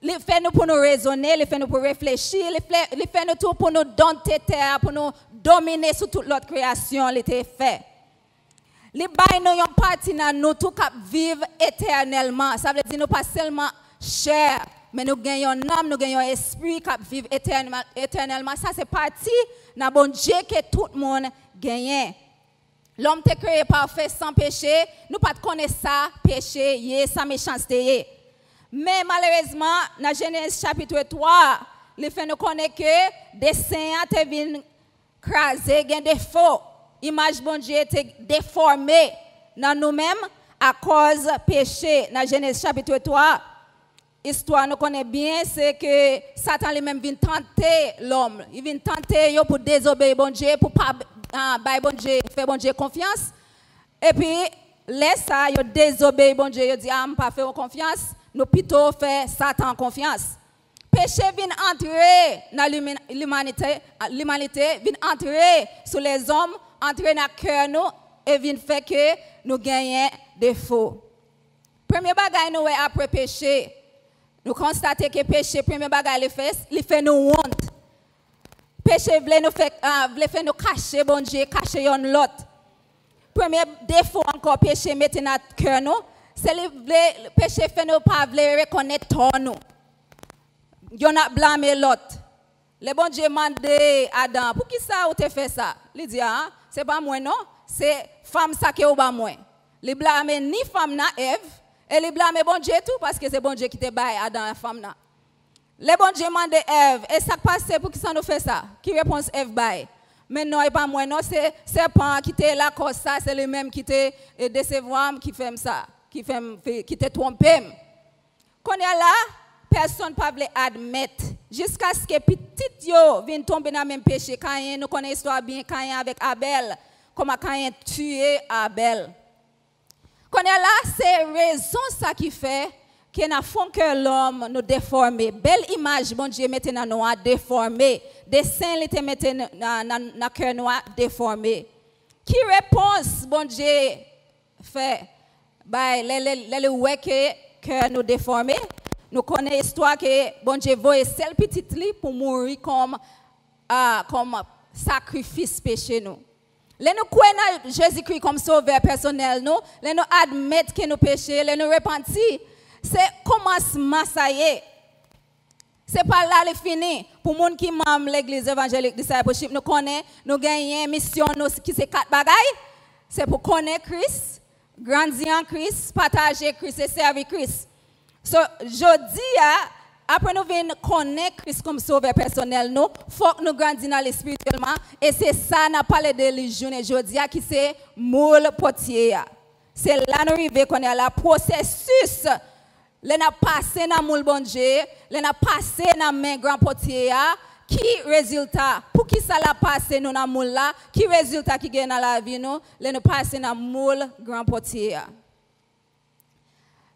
Il fait nous pour nous raisonner, il fait nous pour réfléchir, il fait nous tout pour nous dompter terre, pour nous dominer sur toute l'autre création, il était fait. Il bail nous une partie dans nous tout cap vivre éternellement. Ça veut dire nous pas seulement chair, mais nous gagnons une âme, nous gagnons un esprit cap vivre éternellement. Ça c'est partie dans bon Dieu que tout le monde gagne. L'homme te créé parfait sans péché, nous pas connaître ça péché, sans méchanceté. Mais malheureusement, dans Genèse chapitre 3, il fait nous connaître que des saints te viennent craser, gain défaut. Image bon Dieu était déformée dans nous-mêmes à cause péché. Dans Genèse chapitre 3, histoire nous connaît bien, c'est que Satan lui-même vient tenter l'homme. Il vient tenter pour désobéir bon Dieu, pour pas bon Dieu, faire bon Dieu confiance. Et puis, laisse ça, il désobéir bon Dieu, il dit, ah, je ne pas faire confiance. Nous plutôt faire Satan confiance. Péché vient entrer dans l'humanité, vient entrer sur les hommes, entrer dans le cœur nous et vient faire que nous gagnons des faux. Premier bagage nous après péché. Nous constatons que péché premier bagage il fait nous honte. Péché veut nous faire nous cacher bon Dieu, cacher yon l'autre. Premier défaut encore péché mettre dans notre cœur nous, c'est le péché fait nous pas vouloir reconnaître tort nous. Yon a blâmer l'autre. Le bon Dieu m'a demandé Adam, pour qui ça ou te fait ça? Il dit ah, c'est pas moi non, c'est femme ça qui est au bas moi. Il blâme ni femme na Ève et il blâme bon Dieu tout parce que c'est bon Dieu qui te baille Adam la femme na. Le bon Dieu m'a demandé Ève, et ça passe pour qui ça nous fait ça? Qui réponse Ève baille? Mais non, et pas moi non, c'est serpent qui te la cause ça, c'est le même qui te décevoir, qui fait ça, qui te trompe. Quand il y a là, personne ne peut admettre. Jusqu'à ce que petit yo vienne tomber dans le même péché. Caïn, nous connaissons l'histoire bien, Caïn avec Abel. Comment Caïn tué Abel. Quand il y a là, c'est raison ça qui fait que nous font que l'homme nous déforme. Belle image, bon Dieu, maintenant nous a déformé. Dessin, il te mette dans le cœur nous a déformé. Qui réponse, bon Dieu, fait? Ben, les ouais que nous déformé. Nous connaissons l'histoire que bon Dieu voyait celle petite li pour mourir comme sacrifice péché nous. Les nous croyons Jésus-Christ comme sauveur personnel nous, les nous admettre que nous péchons, les nous repentir. C'est commencement ça y est. C'est pas là le fini. Pour les gens qui membre l'église évangélique discipleship, nous connaissons, nous gagnons une mission qui c'est 4 bagailles. C'est pour connaître Christ, grandir en Christ, partager Christ et servir Christ. So, jodi après nous venons connaître Christ comme sauveur personnel, nous faut que nous grandissions dans spirituellement et c'est ça n'a parlé de religion et jodi qui c'est moule potier. C'est là nous arrivons qu'on est la processus. Les n'a passé dans moule bon Dieu, les n'a passé dans main grand potier qui résultat pour qui ça l'a passé nous dans moule là, qui résultat qui gagne dans la vie nous, les n'a passé dans moule grand potier.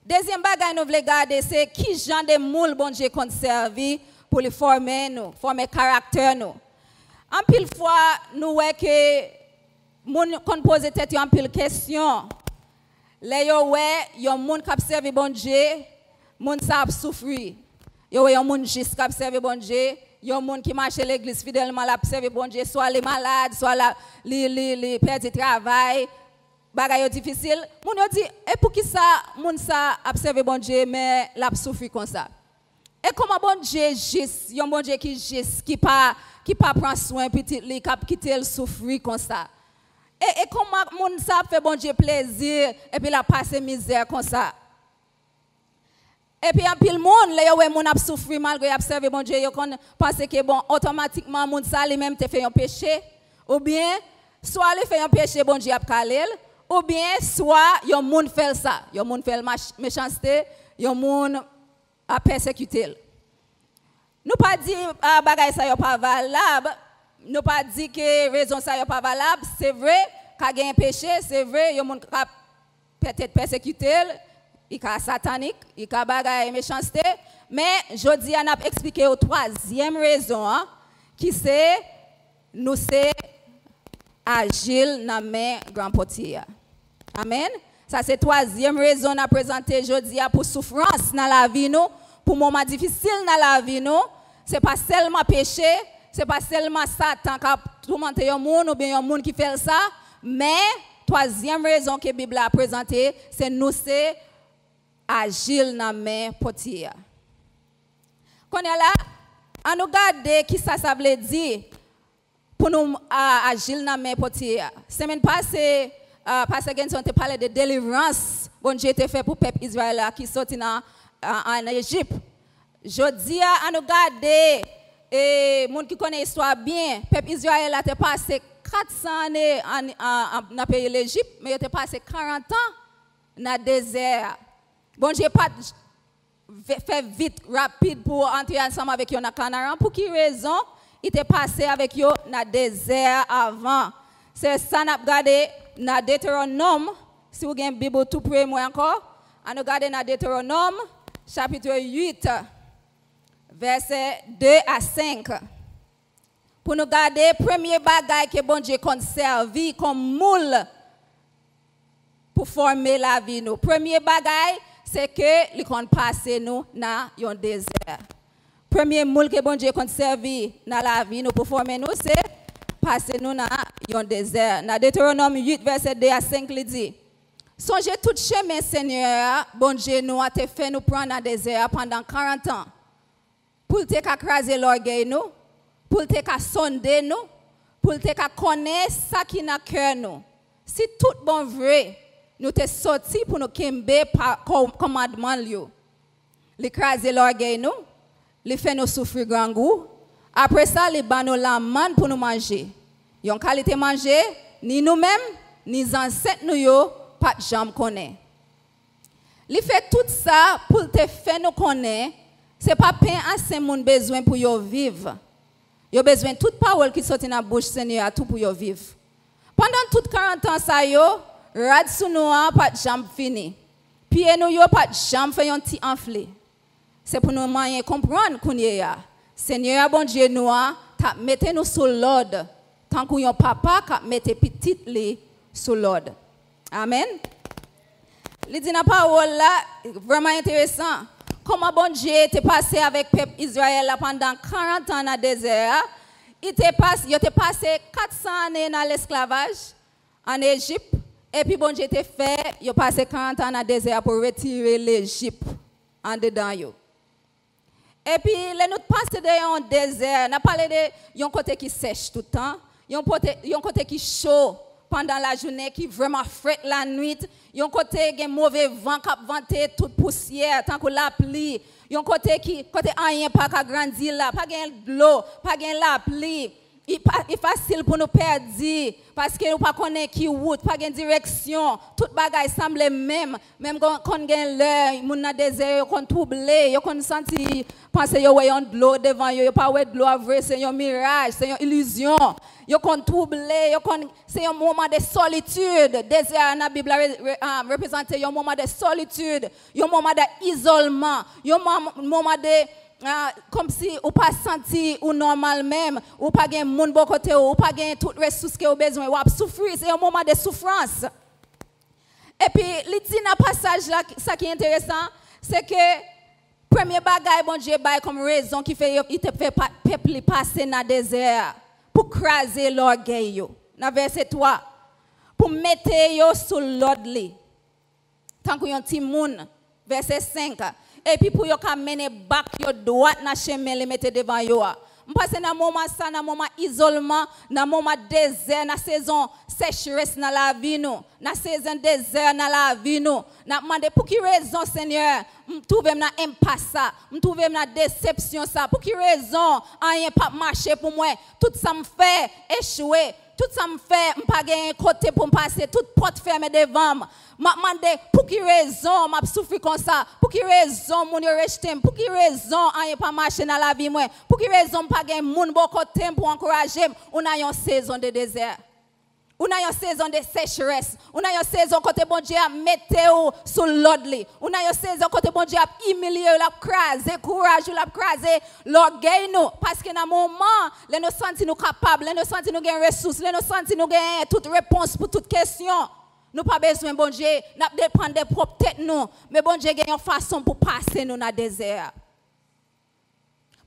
Deuxième bagage nous voulons garder c'est qui genre de moule bon Dieu conservé pour les former nous, former caractère nous. En pile fois nous voyons que moun qu'on pose tête en pile question. Les yo ouais, yo moun qui observe bon Dieu, moun ça souffrir. Yo ouais moun juste qui observe bon Dieu, yo moun qui marche l'église fidèlement l'observe bon Dieu, soit les malades, soit les perdre travail. Bagay difficile, moun yo dit et pour qui ça moun ça observe bon Dieu mais l'a souffrir comme ça. Et comment bon Dieu juste, yon bon Dieu qui juste qui pas prend soin petit li qui quitter le souffrir comme ça. Et comment moun ça fait bon Dieu plaisir et puis la passer misère comme ça. Et puis en pile monde là yo moun a souffrir malgré observer bon Dieu yo pense que bon automatiquement moun ça lui même te fait un péché ou bien soit il fait un péché bon Dieu a calé ou bien soit yon moun fait ça, yon moun fait méchanceté, yon moun a persécuté. Nous pas dit bagay ça yo pas valable, nous pas dit que raison ça yo pas valable, c'est vrai qu'a gagne péché, c'est vrai yon moun a peut-être persécuté, il a satanique, il a bagay méchanceté, mais jodi on a expliqué au troisième raison qui c'est nous c'est agile dans main grand portier. Amen. Ça c'est troisième raison à présenter aujourd'hui pour souffrance dans la vie nous, pour moment difficile dans la vie nous, c'est pas seulement péché, c'est pas seulement Satan qui a tourmenté un monde ou bien un monde qui fait ça, mais troisième raison que la Bible a présentée, c'est nous c'est agile dans main portier. Quand on est là, on nous regarde qui ça veut dire pour nous agir dans main portier. Semaine passée Pasteur Genson te parlé de délivrance bon Dieu te fait pour peuple Israël qui sorti en Égypte. Jodi a nous garder et monde qui connaît l'histoire bien, peuple Israël a te passé 400 années dans pays l'Égypte, mais il a passé 40 ans dans le désert. Bon Dieu pas fait vite rapide pour entrer ensemble avec eux dans Canaan. Pour quelle raison? Il était passé avec eux dans le désert avant. C'est ça n'a regardé dans Deutéronome, si vous avez une Bible tout près moi encore, on regarde dans Deutéronome chapitre 8 verset 2 à 5. Pour nous garder premier bagage que bon Dieu conserve comme moule pour former la vie nous. Premier bagage c'est que li kon passe nous dans un désert. Premier moule que bon Dieu compte servi dans la vie nous pour former nous c'est passer nous dans un désert. Dans Deutéronome 8 verset 2 à 5 il dit songez tout chemin Seigneur bon Dieu nous a te fait nous prendre dans le désert pendant 40 ans pour te craser l'orgueil nous pour te sonder nous pour te connaître ça qui dans cœur nous. Si tout bon vrai nous te sorti pour nous kembe par commandement lui. L'écraser l'orgueil nous, les fait nous souffrir grand goût. Après ça, les ban nous la manne pour nous manger. Yon qualité manger, ni nous-mêmes, ni ancêtres nous yo, pas jamais connaît. Li fait tout ça pour te faire nous connaître, c'est pas pain assez moun besoin pour yo vivre. Yo besoin toute parole qui sorti dans la bouche Seigneur tout pour yo vivre. Pendant tout 40 ans ça yo, rad sou nou pas jamais fini. Pied nous yo pas jamais fait un petit enflé. C'est pour nous moyen comprendre qu'on y a. Seigneur bon Dieu nous t'a mettez nous sous l'ordre tant que yon papa qu'a mette petite li sous l'ordre. Amen. Il dit na parole là vraiment intéressant. Comment bon Dieu était passé avec peuple Israël pendant 40 ans dans le désert. Il était passé 400 années dans l'esclavage en Égypte. Et puis bon Dieu était fait, il a passé 40 ans dans le désert pour retirer l'Égypte en dedans. Et puis, nous passons dans un désert, nous parlons de un côté qui sèche tout le temps, un côté qui chaud pendant la journée, qui vraiment fret la nuit, un côté qui a mauvais vent, qui a venté toute poussière, tant que la pluie, un côté qui rien pas grandir là, pas de l'eau, pas de la pluie. Il est facile pour nous perdre parce que nous ne connaissons pas qui route, pas de direction. Tout bagage semble même quand on gagne l'heure, mon dans désert, on troublé, on senti penser yo voyant de l'eau devant yo, pas ouais de l'eau vrai, c'est un mirage, c'est une illusion. Yo kon troublé, c'est un moment de solitude. Désert dans la Bible représente un moment de solitude, un moment d'isolement, un moment de comme si ou pas senti ou normal même ou pas gain monde bon côté ou pas gain toutes ressources que vous besoin ou souffrir c'est un moment de souffrance. Et puis il dit dans passage là ça qui est intéressant c'est que premier bagage bon Dieu bail comme raison qui fait il te fait peuple passer dans désert pour craser l'orgueil yo. Dans verset 3 pour mettre yo sous l'ordre tant que yon ti moun verset 5. Et puis pour yo ka mener back yo droite na chemin le mettre devant yo. M'passe dans moment ça dans moment isolement, dans moment désert, dans saison sécheresse dans la vie nous, dans saison désert dans la vie nous. N'a demandé pour qui raison Seigneur, m'trouve dans impasse ça, m'trouve dans déception ça. Pour qui raison rien pas marcher pour moi, tout ça me fait échouer. Tout ça me fait, je n'ai pas de côté pour me passer, toute porte fermée devant moi. Je me demande pour quelle raison je souffre comme ça, pour quelle raison je suis rejeté, pour quelle raison je n'ai pas marché dans la vie, pour quelle raison je n'ai pas de monde côté pour encourager. On a une saison de désert, on a une saison de sécheresse, on a une saison côté bon Dieu a mettre sur l'ordre, on a une saison côté bon Dieu a humilié, l'a craser, courage, l'a craser, l'orgueil nous, parce que dans moment, les nous sentir nous capables, les nous sentir nous gain ressources, les nous sentir nous gain toute réponse pour toute question. Nous pas besoin bon Dieu, n'a dépendre de propre tête nous, mais bon Dieu gagne une façon pour passer nous dans le désert.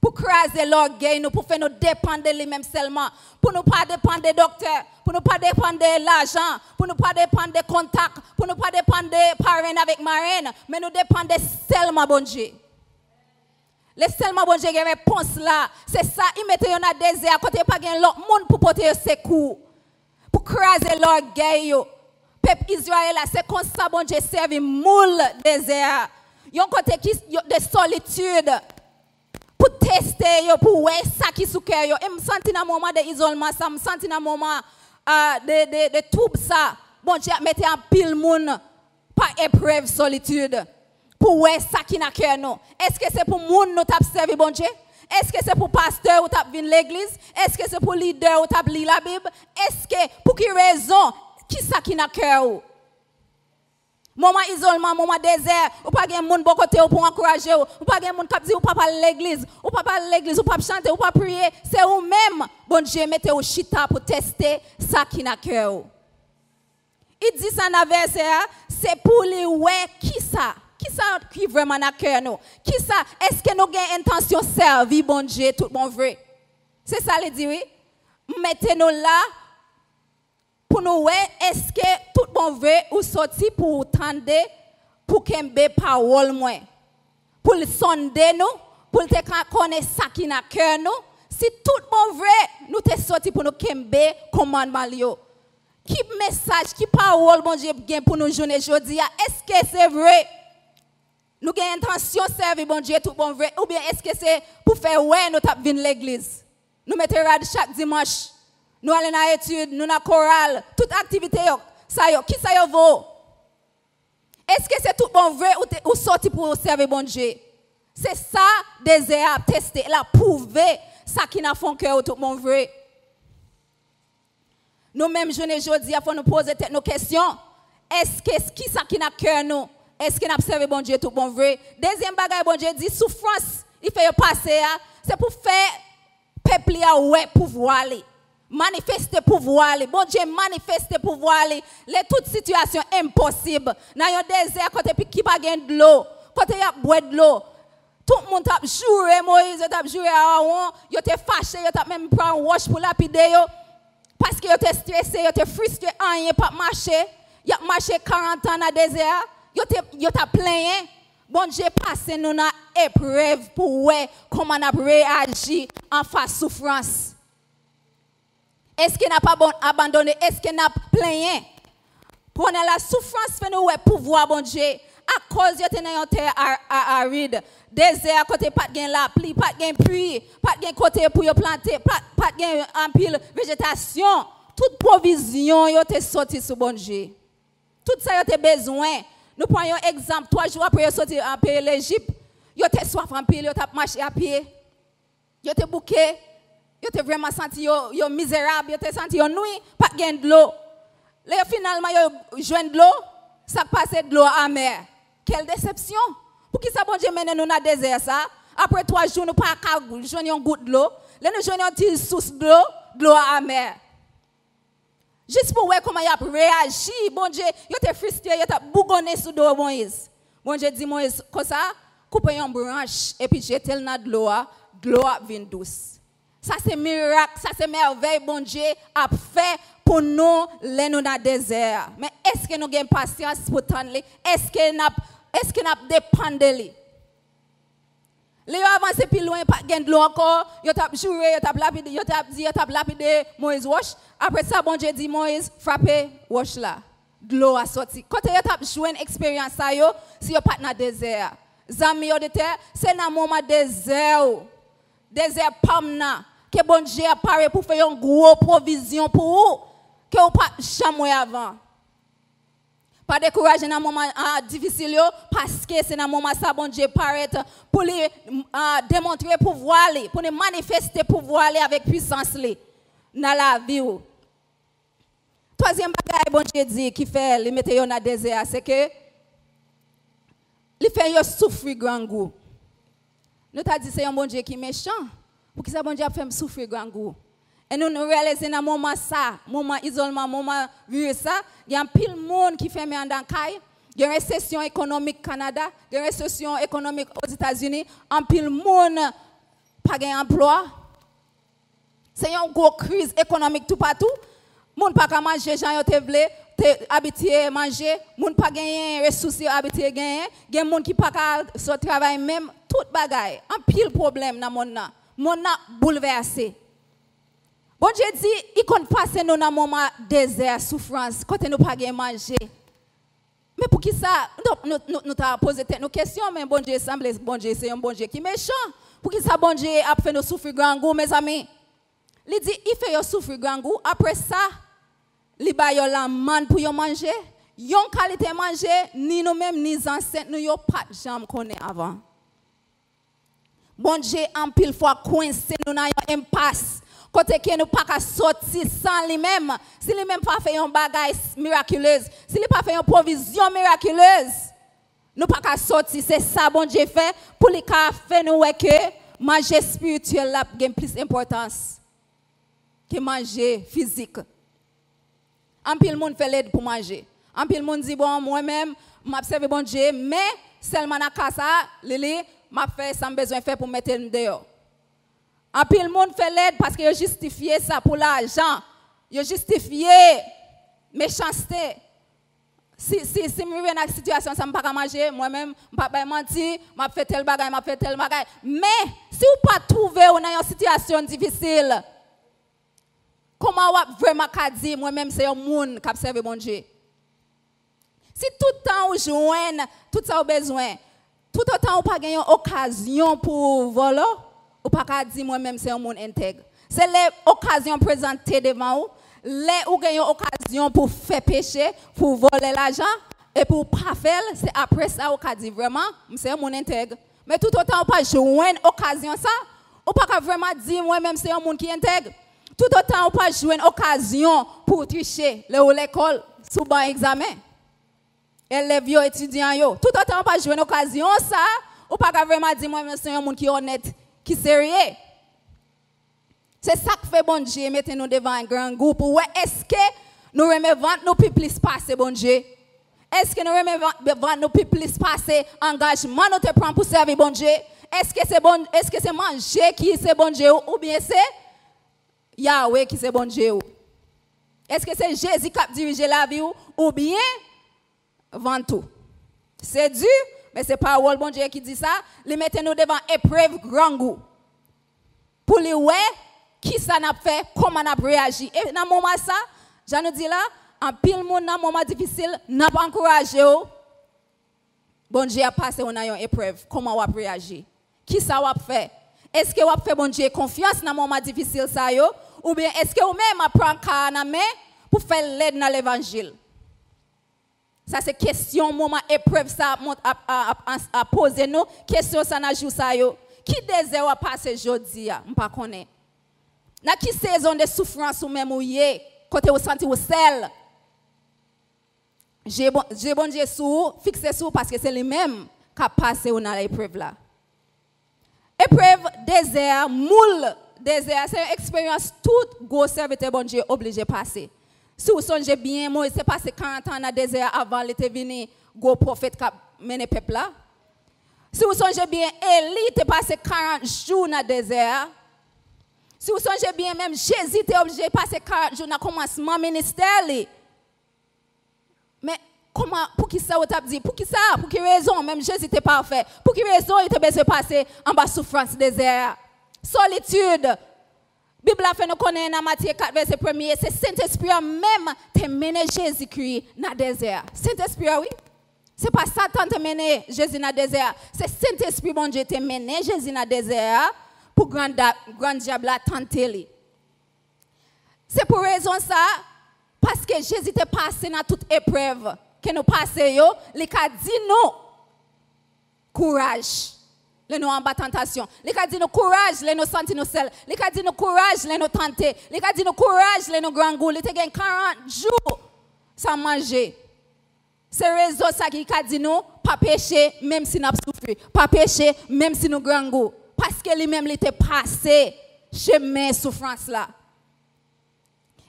Pour craser l'orgueil, nous pour faire nous dépendre de lui-même seulement, pour nous pas dépendre des docteurs, pour nous pas dépendre de l'argent, pour nous pas dépendre des contacts, pour nous pas dépendre des parrains avec marraines, mais nous dépendre seulement bon Dieu. Le seulement bon Dieu qui a réponse là, c'est ça, il mettait dans le désert, côté pas gain l'autre monde pour porter secours, pour craser l'orgueil. Peuple Israël, c'est comme ça bon Dieu servi moule désert. Il y a un côté de solitude. Pour tester, pour voir ça qui sous cœur. Et me senti dans un moment d'isolement, ça me senti dans un moment de trouble ça. Bon Dieu mettez en pile monde par épreuve solitude. Pour voir ça qui n'a cœur nous. Est-ce que c'est pour monde nous t'a servi bon Dieu? Est-ce que c'est pour pasteur ou t'a venu l'église? Est-ce que c'est pour leader ou t'a lu la Bible? Est-ce que pour quelle raison qui ça qui n'a cœur? Moment isolement, moment désert, ou pas gen moun bon côté pour encourager ou pas gen moun qui dit ou pas parler l'église, ou pas parler l'église, ou pas chanter, ou pas prier, c'est ou même bon Dieu mettez au chita pour tester ça qui n'a cœur. Il dit ça dans verset, c'est pour lui ouais qui ça Qui ça qui vraiment dans cœur nous? Qui ça est-ce que nous avons intention de servir bon Dieu tout bon vrai? C'est ça le dit oui. Mettez-nous là pour nous voir est-ce que tout bon vrai ou sorti pour tendre pour kembe parole moi. Pour le sonder nous, pour te connaître ça qui dans cœur nous. Si tout bon vrai nous te sorti pour nous kembe commandement yo. Qui message, qui parole bon Dieu gain pour nous journée aujourd'hui? Est-ce que c'est vrai? Nous avons intention de servir bon Dieu tout bon vrai ou bien est-ce que c'est pour faire ouais nous tap venir l'église? Nous mettons chaque dimanche. Nous allons dans l'étude, nous dans chorale, toute activité ça yo, qui ça yo vaut? Est-ce que c'est tout bon vrai ou sorti pour servir bon Dieu? C'est ça désir à tester, la prouver ça qui n'a font cœur tout bon vrai. Nous-mêmes, aujourd'hui, il faut nous poser nos questions. Est-ce que qui ça qui n'a cœur nous? Est-ce qu'il a observé bon Dieu tout bon vrai? Deuxième bagaille, bon Dieu dit souffrance. Il fait passer, c'est pour faire peuple à ouais pouvoir aller. Manifester pouvoir aller. Bon Dieu manifester pouvoir aller. Les toutes situations impossibles. Dans un désert, quand qui pas de l'eau, quand il y a boire de l'eau. Tout le monde a joué, Moïse a joué à Aaron, il était fâché, il a même pris un wash pour lapider. Parce qu'il était stressé, il était frustré, il n'a pas marché. Il a marché 40 ans dans le désert. Il a plaint. Bon Dieu, passez nous dans l'épreuve pour voir comment on a réagi en face de souffrance. Est-ce qu'il n'a pas abandonné? Est-ce qu'il n'a pas plaint? Pour la souffrance, fait nous pouvoir, bon Dieu. À cause de une terre aride, désert, côté pas de la pluie, pas de pluie, pas de côté pour planter, pas de pile végétation. Toute provision, yo te sorti sur bon Dieu. Tout ça, yo te besoin. Nous prenons un exemple. 3 jours après, yo sorti en pays l'Égypte, yo te soif en pile, yo te marché à pied, yo te bouqué, yo te vraiment senti yo misérable, yo te senti yo nuit, pas de l'eau. Là, finalement, yo joint de l'eau, ça passe de l'eau amère. Quelle déception! Pour qui ça, bon Dieu, mène nous dans le désert, ça? Après 3 jours, nous pas joindre une goutte de l'eau. Là, nous joignons une petite source de l'eau amère. Juste pour voir comment il a réagi, bon Dieu, il était frustré, il était bougonné sous l'eau, Moïse. Bon Dieu dit, Moïse, comme ça, coupe une branche et puis jetez-le dans de l'eau vient douce. Ça, c'est miracle, ça, c'est merveille, bon Dieu a fait pour nous, les nous dans le désert. Mais est-ce que nous avons patience pour attendre? Est-ce que nous dépendons de lui? Les avancent plus loin, pas de l'eau encore, ils ont juré, ils ont lapidé, ils ont dit, ils ont lapidé Moïse wash. Après ça, bon Dieu dit, Moïse, frappez wash là. De l'eau a sorti. Quand ils ont joué une expérience, si ils pas dans le désert, zami de terre, c'est dans le moment désert pamna, que bon Dieu apparaît pour faire une grosse provision pour vous, que vous pas jamais avant. Pas décourager dans un moment difficile, parce que c'est dans un moment ça, bon Dieu paraît pour lui démontrer pouvoir, pour lui manifester pouvoir avec puissance dans la vie. Troisième bagaille, bon Dieu dit, qui fait les mettre dans le désert, c'est que il fait souffrir grand goût. Nous t'a dit c'est un bon Dieu qui est méchant. Pour que ça bon Dieu a fait souffrir grand goût. Et nous réalisons dans moment ça, moment isolement, moment virus ça, il y a un pile monde qui fait en Dankai, il y a une récession économique au Canada, il y a une récession économique aux États-Unis, un pile monde pas gain emploi. C'est une grosse crise économique tout partout. Monde pas qu'à manger, gens te vle, habitué manger, monde pas gagner ressources habitué gagner, il y a monde qui pas qu'à so travail même, tout bagaille, un pile problème dans monde là. Monde là bouleversé. Bon Dieu dit, il compte passer nous dans un moment désert, souffrance, quand nous pas gagner manger. Mais pour qui ça, nous t'avons posé nos questions, mais bon Dieu semble, bon Dieu c'est un bon Dieu qui est méchant. Pour qui ça, bon Dieu a fait nous souffrir grand goût, mes amis. Il dit, il fait souffrir grand goût, après ça, il va y la manne pour manger. Yon qualité manger, ni nous-mêmes, ni les ancêtres, nous n'avons pas jamais connu avant. Bon Dieu, en pile fois, coincé, nous n'avons une impasse. Côté que nous pas sortir sans lui-même, si lui-même pas fait un bagage miraculeuse, si lui pas fait une provision miraculeuse, nous pas sortir. C'est ça bon Dieu fait pour les faire nous que manger spirituel a plus d'importance que manger physique. En pile monde fait l'aide pour manger. En pile monde dit bon moi-même m'observe bon Dieu, mais seulement dans casa, Lili, m'a fait sans besoin faire pour mettre dehors. En pile le monde fait l'aide parce que justifié ça pour l'argent. Yo justifié méchanceté. Si je suis dans une situation, ça ne peut pas manger, moi-même, je ne peux pas mentir, je fais tel bagage, je fais tel bagage. Mais si vous ne pas trouver dans une situation difficile, comment vous vraiment dire, moi-même, c'est un monde qui observe mon Dieu? Si tout le temps vous jouez, tout ça vous besoin, tout le temps vous pas gagné occasion pour voler, vous pas dire, moi-même, c'est un monde intègre. C'est l'occasion présentée devant vous. Les ou gagnent occasion pour faire péché, pour voler l'argent et pour pas faire, c'est après ça ou dit vraiment, c'est mon intègre. Mais tout autant pas joindre occasion ça, ou pas vraiment dire moi même c'est un monde qui intègre. Tout autant pas joindre occasion pour tricher l'école sous bon examen. Élèves yo étudiants yo, tout autant pas joindre occasion ça, ou pas vraiment dire moi même c'est un monde qui honnête, qui sérieux. C'est ça que fait bon Dieu, mettez-nous devant un grand groupe. Ouais, est-ce que nous remettons nos plus passer, bon Dieu? Est-ce que nous remettons nos plus passer engagement nous te prend pour servir bon Dieu? Est-ce que c'est bon, est-ce que c'est manger qui c'est bon Dieu ou bien c'est Yahweh qui c'est bon Dieu? Est-ce que c'est Jésus qui a dirigé la vie ou bien vend tout? C'est dur, mais c'est pas le bon Dieu qui dit ça. Les mettez-nous devant épreuve grand goût. Pour les ouais, qui ça n'a fait, comment on a réagi. Et dans ce moment ça, je nous dis là, en pile monde dans moment difficile, n'a pas encouragé. Bon Dieu a passé on a une épreuve, comment on a réagi. Qui ça va faire? Est-ce que vous fait bon Dieu confiance dans moment difficile ça yo ou bien est-ce que vous même prend carnet main pour faire l'aide dans l'évangile? Ça c'est question moment épreuve ça à poser nous, question ça n'a jour ça yo. Qui désire à passer aujourd'hui, on pas connaît. Dans qui saison de souffrance ou même ouye, côté vous senti au sel. J'ai bon Dieu sous, fixé sous parce que c'est lui-même qui a passé dans l'épreuve là. Épreuve désert, moule désert, c'est une expérience toute gros serviteur bon Dieu obligé de passer. Si vous songez bien, moi c'est passé 40 ans dans le désert avant l'été venu gros prophète qui a mené peuple là. Si vous songez bien, Élie était passé 40 jours dans le désert. Si vous songez bien, même Jésus était obligé de passer 40 jours dans le commencement ministère. Mais comment, pour qui ça vous avez dit? Pour qui ça? Pour quelle raison? Même Jésus était parfait. Pour quelle raison il était besoin de passer en bas souffrance désert? Solitude. La Bible a fait nous connaître dans Matthieu 4, verset 1er. C'est Saint-Esprit même qui a mené Jésus-Christ dans le désert. Saint-Esprit, oui. Ce n'est pas Satan qui a mené Jésus dans le désert. C'est Saint-Esprit, bon Dieu, qui a mené Jésus dans le désert pour grand diable tenter lui. C'est pour raison ça, parce que Jésus était passé dans toute épreuve que nous passons, il a dit nous, courage, les nous en bas tentation. Il a dit nous courage, les nous sentir nous seuls. Il a dit nous courage, les nous tenter. Il a dit nous courage, les nous grand goût. Il a gagné 40 jours sans manger. C'est raison ça qui a dit nous, pas pécher même si nous avons souffert. Pas pécher même si nous grand goût. Parce que lui-même il était passé chemin souffrance là.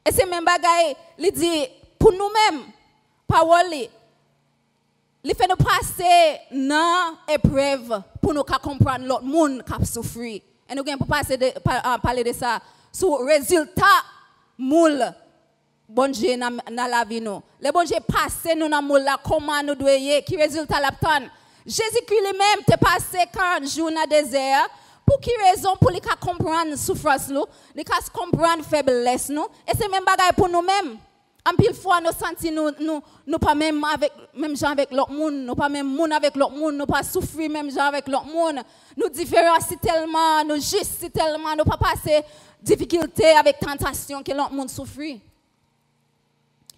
Et c'est même bagaille, il dit pour nous-mêmes, parole, il fait nous passer dans l'épreuve pour nous comprendre l'autre monde qui a souffert. Et nous allons parler de ça sur le résultat moule. Bon Dieu dans la vie nous. Le bon Dieu passé nous dans moule là comment nous doyons qui résultat l'obtenir. Jésus-Christ lui-même t'est passé 40 jours dans le désert. Pour quelle raison? Pour lui comprendre la souffrance, lui comprendre la faiblesse. Et c'est même bagaille pour nous-mêmes. En pile fois, nous sentons nous pas même avec même gens avec l'autre monde, nous pas même monde avec l'autre monde, nous pas souffrir même gens avec l'autre monde. Nous différencier tellement, nous juste tellement, nous pas passer difficulté avec tentation que l'autre monde souffre.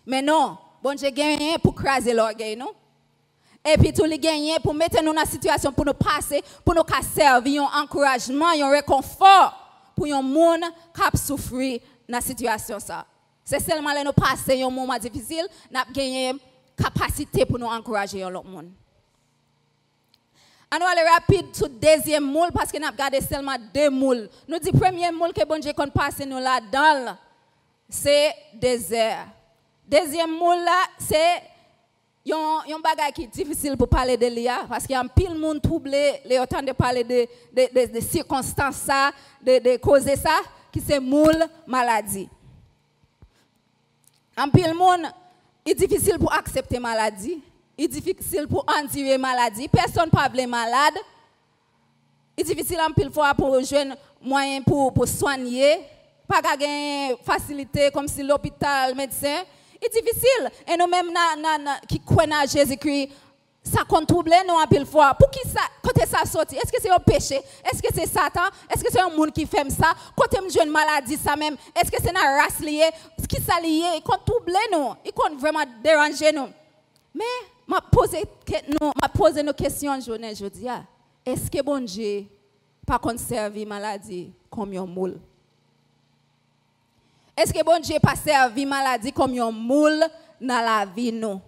Mais non, bon Dieu gagne pour craser l'orgueil, non? Et puis tout les gagner pour mettre nous dans la situation pour nous passer, pour nous servir un encouragement, un réconfort pour un monde qui a souffert dans la situation ça. C'est seulement là nous passer un moment difficile, nous avons gagné capacité pour nous encourager l'autre monde. On va aller rapide sur le deuxième moule parce que nous avons gardé seulement 2 moules. Nous dit premier moule que bon Dieu qu'on passe nous là-dedans, c'est désert. Deuxième moule là, c'est yon bagay qui est difficile pour parler de l'IA parce qu'il y a un pile monde troublé les autant de parler de circonstances ça de causer ça qui c'est moule maladie. Un pile monde est difficile pour accepter maladie, est difficile pour endurer maladie, personne pas veut malade. Est difficile en pile fois pour joindre moyen pour soigner, pas gagner facilité comme si l'hôpital médecin. C'est difficile. Et nous-mêmes, qui croyons à Jésus-Christ, ça compte troubler nous un pile fois. Pour qui ça, côté ça sorti? Est-ce que c'est un péché? Est-ce que c'est Satan? Est-ce que c'est un monde qui fait ça? Côté me une maladie, ça même. Est-ce que c'est une race liée? Ce qui ça lié? Il compte troubler nous. Il compte vraiment déranger nous. Mais, m'a posé nos questions aujourd'hui. Est-ce que bon Dieu pas conserver maladie comme un moule? Est-ce que bon Dieu pas servi maladie comme un moule dans la vie nous?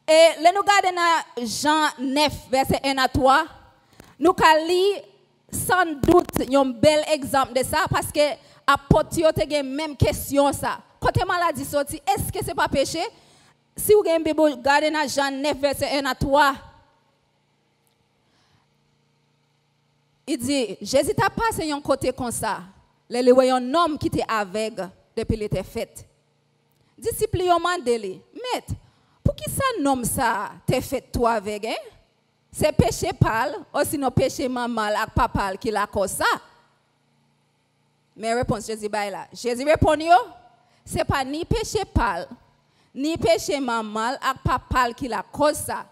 Et là nous regardons dans Jean 9 verset 1 à 3, nous allons sans doute un bel exemple de ça parce que apôtre yo te gen même question ça. Quand maladie sorti, est-ce que c'est pas péché? Si vous regardez dans Jean 9 verset 1 à 3, il dit Jésus t'a passé un côté comme ça. Les voyons un homme qui était aveugle depuis l'été fait. Disciples ont demandé, maître, pour qui ça nomme ça t'es fait toi aveugle? Hein? C'est péché pâle ou sinon péché maman et papa qui l'a cause ça? Mais réponse Jésus là. Jésus répond c'est pas ni péché pâle ni péché maman et papa qui l'a cause ça.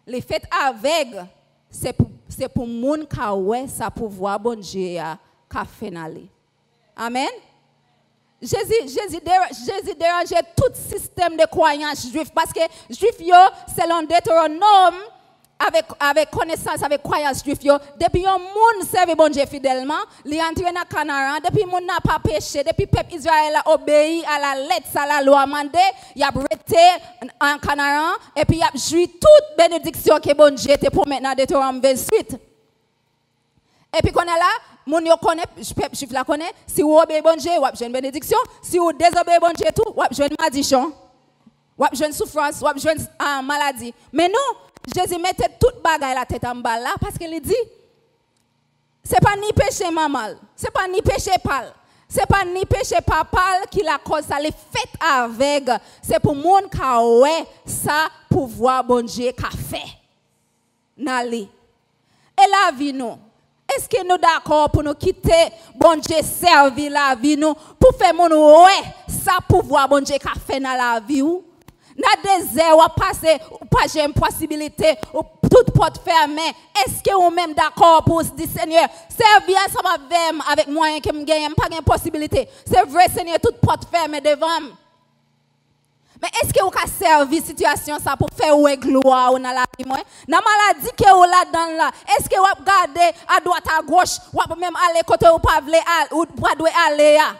Les fait aveugle c'est pour moun ka ouais ça pouvoir bon Dieu ka finali. Amen. Jésus dérangeait tout système de croyance juif parce que juif yo selon Deutéronome avec connaissance avec croyance juif yo depuis un monde serve bon Dieu fidèlement, li entré dans Canaan depuis moun n'a pas péché, depuis peuple Israël a obéi à la lettre à la loi mandé, il a resté en Canaan et puis il a joui toute bénédiction que bon Dieu te promet dans Deutéronome 28. Et puis qu'on est là, mon yo connaît, je la connais, si vous obéissez bon Dieu, vous avez une bénédiction, si vous désobéissez bon Dieu tout, vous avez une malédiction, vous avez une souffrance, vous avez une maladie. Mais nous, Jésus mettait toute bagaille la tête en bas là parce qu'il dit c'est pas ni péché maman, c'est pas ni péché pâle, c'est pas ni péché papa qui la cause ça les fait avec, c'est pour monde qui ouais ça pouvoir bon Dieu qu'a fait. Nali. Et la vie nous est-ce que nous d'accord pour nous quitter bon Dieu servir la vie nous pour faire mon ouais ça pouvoir bon Dieu qu'a fait dans la vie ou dans désert ou passer ou pas j'ai une possibilité ou toute porte fermée est-ce que vous même d'accord pour dire Seigneur servir ensemble avec moyen que me gagne pas une possibilité c'est vrai Seigneur toute porte fermée devant moi. Mais est-ce que vous avez servi situation ça pour faire ouais gloire ou dans la vie moi? Dans maladie que vous là dedans là, est-ce que vous regardez à droite à gauche, ou même aller côté ou pas vle ou pas doit aller là?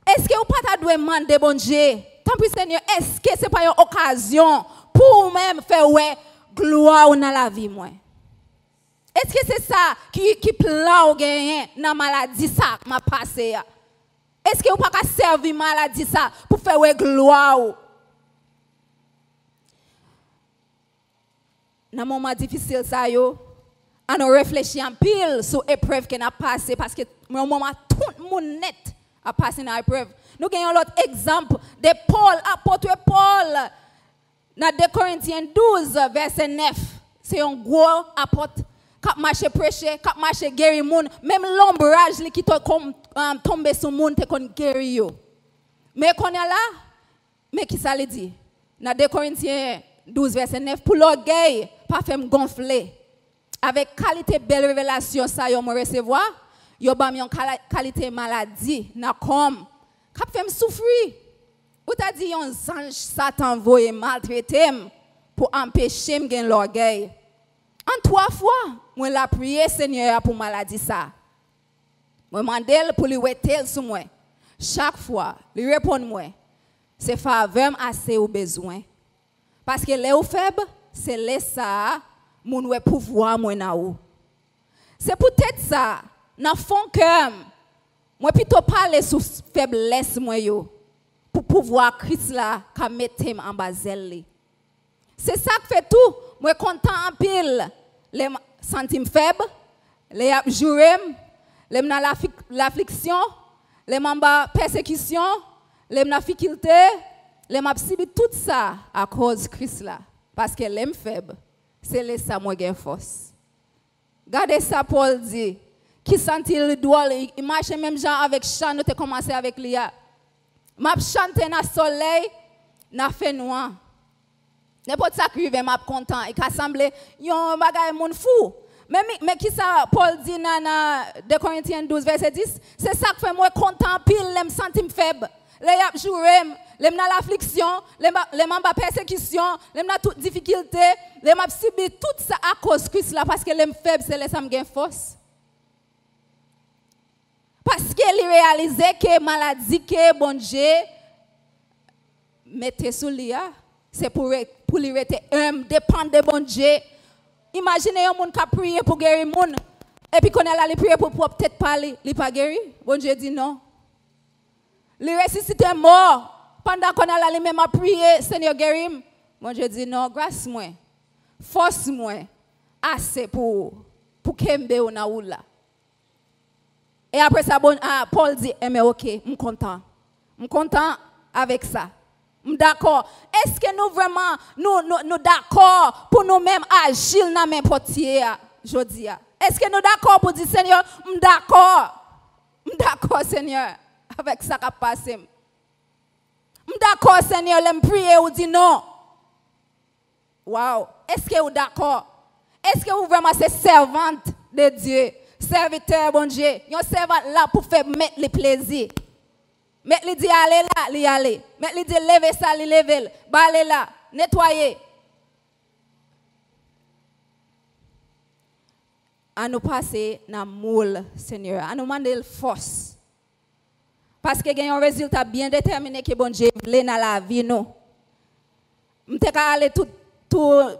Est-ce que vous pas doit demander bon Dieu? Tant pis Seigneur, est-ce que c'est pas une occasion pour même faire ouais gloire ou dans la vie moi? Est-ce que c'est ça qui plan ou gagner dans maladie ça m'a passé? Est-ce que vous ne pouvez pas servir maladie ça pour faire gloire? Dans un moment difficile, ça, on a réfléchi en pile sur l'épreuve qu'on a passée parce que dans un moment, tout le monde net a passé dans l'épreuve. Nous avons l'autre exemple de Paul, apôtre Paul, dans 2 Corinthiens 12, verset 9. C'est un gros apôtre. Quand marche prêcher, quand marche guérir moun, même l'ombrage qui tombe sur moun te kon guérir yo. Mais qu'on est là, mais qui ça le dit? Dans 2 Corinthiens 12 verset 9 pour l'orgueil pas faire me gonfler. Avec qualité belle révélation ça yo me recevoir, yo ba mi en qualité maladie na comme cap fait me souffrir. Ou t'a dit un ange Satan voye maltraiter pour empêcher me gagner l'orgueil. En 3 fois, moi la prié Seigneur pour maladie ça. Moi mandel pour lui wetel sur moi. Chaque fois, lui répond moi. C'est faveur assez au besoin. Parce que les ou faible, c'est les ça mon ouais pouvoir moi na ou. C'est peut-être ça dans fond cœur. Moi plutôt parler sur faiblesse moi yo. pour pouvoir Christ là qu'a mettre en bas zèle. C'est ça qui fait tout. Moi content en pile. Les centimes faibles, les jurés, les l'affliction, les membres persécution, les difficultés, les m'a subi tout ça à cause de Christ là. Parce que les faibles, c'est les ça moi gain force. Regardez ça Paul dit. Qui sentit le doigt, il marche même genre avec chant, nous avons commencé avec l'IA. M'a chanté dans le soleil, n'a fait noir. N'importe ça qui m'a content, et qu'a semblé yon bagay moun fou. Mais qui ça Paul dit dans 2 Corinthiens 12 verset 10, c'est ça qui fait moi content pile, les me sentim faible. Les y joué, les dans l'affliction, les m'en persécution, les dans toute difficulté, les m'a subi tout ça à cause de Christ là parce que les faible c'est les ça me gain force. Parce qu'il réalisait que maladie que bon Dieu mettait sous lui, c'est pour lui rester humble, dépendre de bon Dieu. Imaginez un monde qui a prié pour guérir monde et puis qu'on a allé prier pour peut-être parler, il pas guéri. Bon Dieu dit non. Il ressuscité mort pendant qu'on a allé même à prier, Seigneur guéris. Bon Dieu dit non, grâce moi, force moi assez pour kembe ou na ou là. Et après ça, Paul dit, mais ok, je suis content. Je suis content avec ça. Je suis d'accord. Est-ce que nous vraiment, nous d'accord pour nous-mêmes agir dans n'importe quoi, aujourd'hui? Est-ce que nous d'accord pour dire, Seigneur, je suis d'accord. Je suis d'accord, Seigneur, avec ça qui a passé. Je suis d'accord, Seigneur, je prie ou dit non. Wow. Est-ce que vous êtes d'accord? Est-ce que vous vraiment c'est servante de Dieu? Serviteur, bon Dieu, yon servant là pour faire mettre les plaisirs. Mettre les dit aller là, li aller. Mettre les dit lever ça, li lever. Baler là, nettoyer. À nous passer dans moule, Seigneur. À nous demander force. Parce que y a un résultat bien déterminé que bon Dieu voulait dans la vie nous. M'te aller tout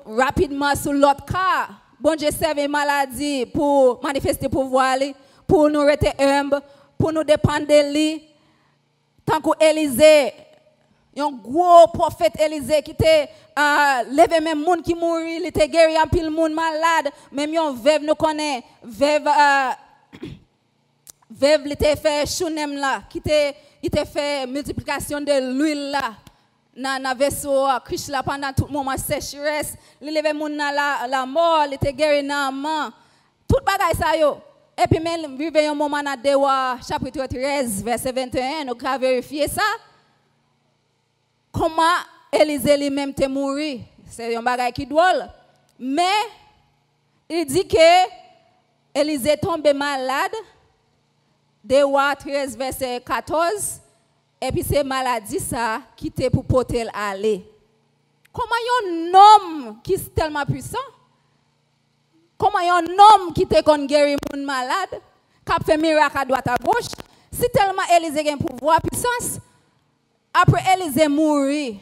rapidement sur l'autre cas. Bon Dieu serve maladie pour manifester pouvoir, pour nous rester humbles, pour nous dépendre de lui. Tant qu'Élisée, un gros prophète Élisée qui était levé même monde qui mourit, il était guéri en pile monde malade, même un veuve nous connaît, veuve il était fait chounem là, qui était fait multiplication de l'huile là. Dans vaisseau Christ là pendant tout moment sécheresse, il levé moun la mort, il était guéri dans main. Tout bagay ça yo. Et puis même vivre un moment dans Dewa chapitre 13 verset 21, nous avons vérifié ça. Comment Élisée lui-même était mort. C'est un bagay qui drôle. Mais il dit que Élisée tombé malade. Dewa 13 verset 14. Et puis c'est maladie ça qui était pour porter aller. Comment un homme qui est tellement puissant? Comment un homme qui te kon guéri moun malade, qui a fait miracle à droite à gauche, si tellement Élisée a un pouvoir puissance, après Élisée mourit,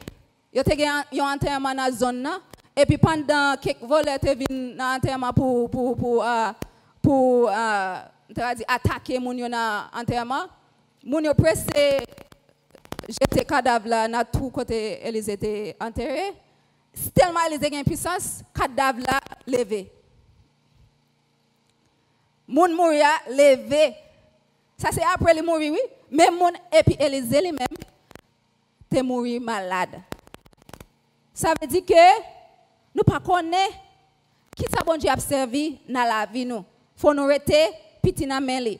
il y a un enterrement dans la zone là, et puis pendant quelques volets te viennent dans l'enterrement pour attaquer moun yo dans l'enterrement, moun yo pressé jeter cadavre là dans tout côté Élisée était enterré. Si tellement Élisée a une puissance, cadavre là levé. Moun mouria levé. Ça c'est après le mourir oui, mais moun et puis Élisée lui-même t'es mouru malade. Ça veut dire que nous pas connaît qui ça bon Dieu a servi dans la vie nous. Faut nous rester petit dans main li.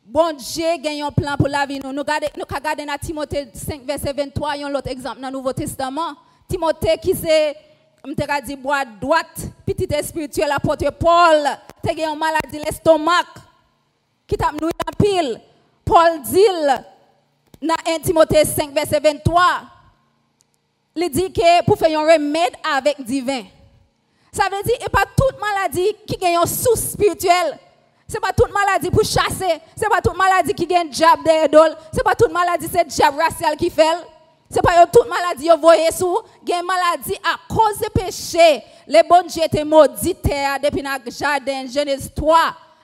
Bon Dieu gagne un plan pour la vie nous. Nous regarder dans Timothée 5 verset 23, un autre exemple dans le Nouveau Testament. Timothée qui c'est m'te dit bois droite, petit spirituel apôtre Paul, te gagne une maladie l'estomac qui t'a noué en pile. Paul dit dans 1 Timothée 5 verset 23, il dit que pour faire un remède avec divin. Ça veut dire et pas toute maladie qui gagne une source spirituelle. C'est pas toute maladie pour chasser, c'est pas toute maladie qui gagne diable derrière d'ol, c'est pas toute maladie c'est diable racial qui fait. C'est pas toute maladie vous voyez sous, gagne maladie à cause de péché. Les bon Dieu étaient maudits terre depuis dans le jardin Genèse 3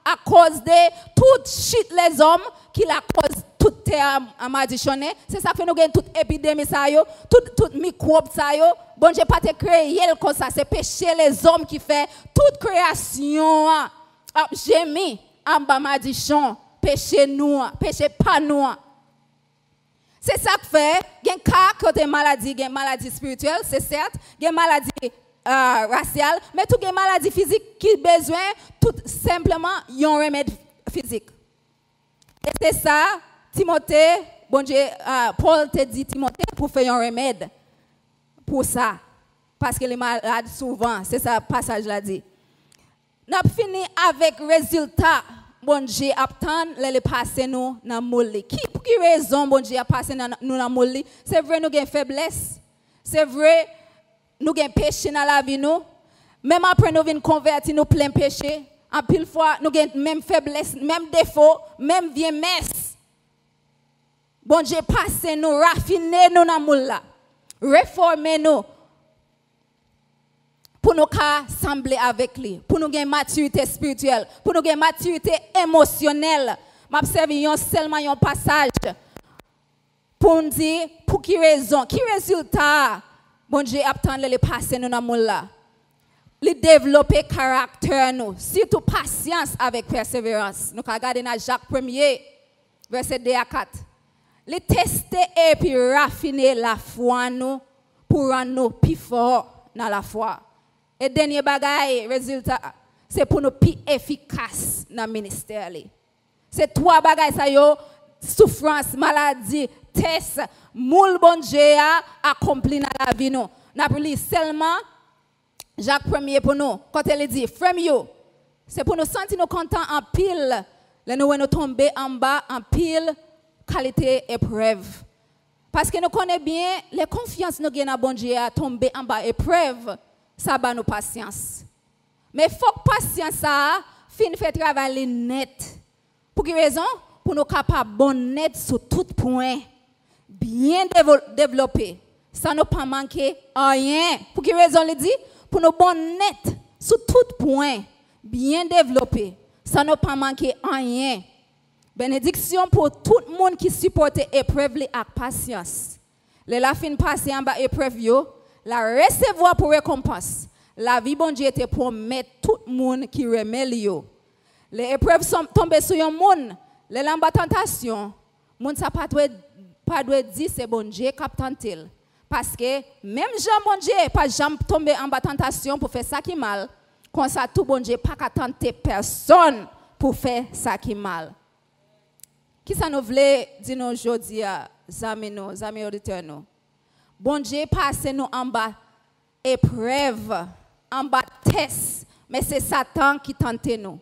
à cause de tout shit les hommes qui la cause toute terre à madichonné, c'est ça que nous gagnons toute épidémie ça yo, toute microbe ça yo. Bon Dieu pas te créer comme ça, c'est péché les hommes qui fait toute création a gémi en bas madichon, péché nous, péché pas nous. C'est ça que fait, il y a un cas côté maladie, il y a maladie spirituelle, c'est certes, il y a maladie raciale, mais tout les maladies physiques qui besoin tout simplement un remède physique. Et c'est ça, Timothée, bon Dieu, Paul te dit Timothée pour faire un remède pour ça, parce que les malades souvent, c'est ça passage là dit. N'a fini avec résultat. Bon Dieu attend les passer nous dans mouli. Pour qui raison bon Dieu a passé nous dans mouli? C'est vrai nous avons faiblesse. C'est vrai nous avons péché dans la vie nous. Même après nous venons convertir nous plein péché. En pile fois nous avons même faiblesse, même défaut, même vieux messe. Bon Dieu passe nous, raffiner nous dans mouli là. Réformer nous. Pour nous sembler avec lui, pour nous gagner maturité spirituelle, pour nous gagner maturité émotionnelle. M'observe seulement un passage pour nous dire pour qui raison, qui résultat, bon Dieu attend les passer nous dans le monde là. Le développer caractère nous, surtout patience avec persévérance. Nous regardons dans Jacques 1er, verset 2 à 4. Le tester et puis raffiner la foi nous pour rendre nous plus forts dans la foi. Et dernier bagaille, résultat, c'est pour nous plus efficaces dans le ministère. C'est trois bagailles, ça yo, souffrance, maladie, test, moule bon Dieu accompli dans la vie nous. N'a pas lu seulement Jacques 1er pour nous. Quand elle dit, frère yo, c'est pour nous sentir nous contents en pile, nous tomber en bas en pile, qualité épreuve. Parce que nous connaissons bien, les confiances nous gagnons bon Dieu à tomber en bas épreuve. Ça va nous patience. Mais il faut que patience ça fait travailler net. Pour quelle raison? Pour nous capables bon net sur tout point. Bien développé. Ça ne pas manquer rien. Pour quelle raison il dit? Pour nous bon net sur tout point. Bien développé. Ça ne pas manquer rien. Bénédiction pour tout le monde qui supporte l'épreuve avec patience. Les la fin passer en bas épreuve yo. La recevoir pour récompense. La vie bon Dieu était pour mettre tout le monde qui remet yo. Les épreuves sont tombées sur un monde. Les lambes tentation. Monde ça pas doit dire c'est bon Dieu qui a tenté. Parce que même Jean bon Dieu pas jamais tomber en bas tentation pour faire ça qui mal. Comme ça tout bon Dieu pas qu'à tenter personne pour faire ça qui mal. Qui ça nous voulait dire nous aujourd'hui amis auditeurs nous. Bon Dieu passe nous en bas épreuve, en bas test, mais c'est Satan qui tente nous.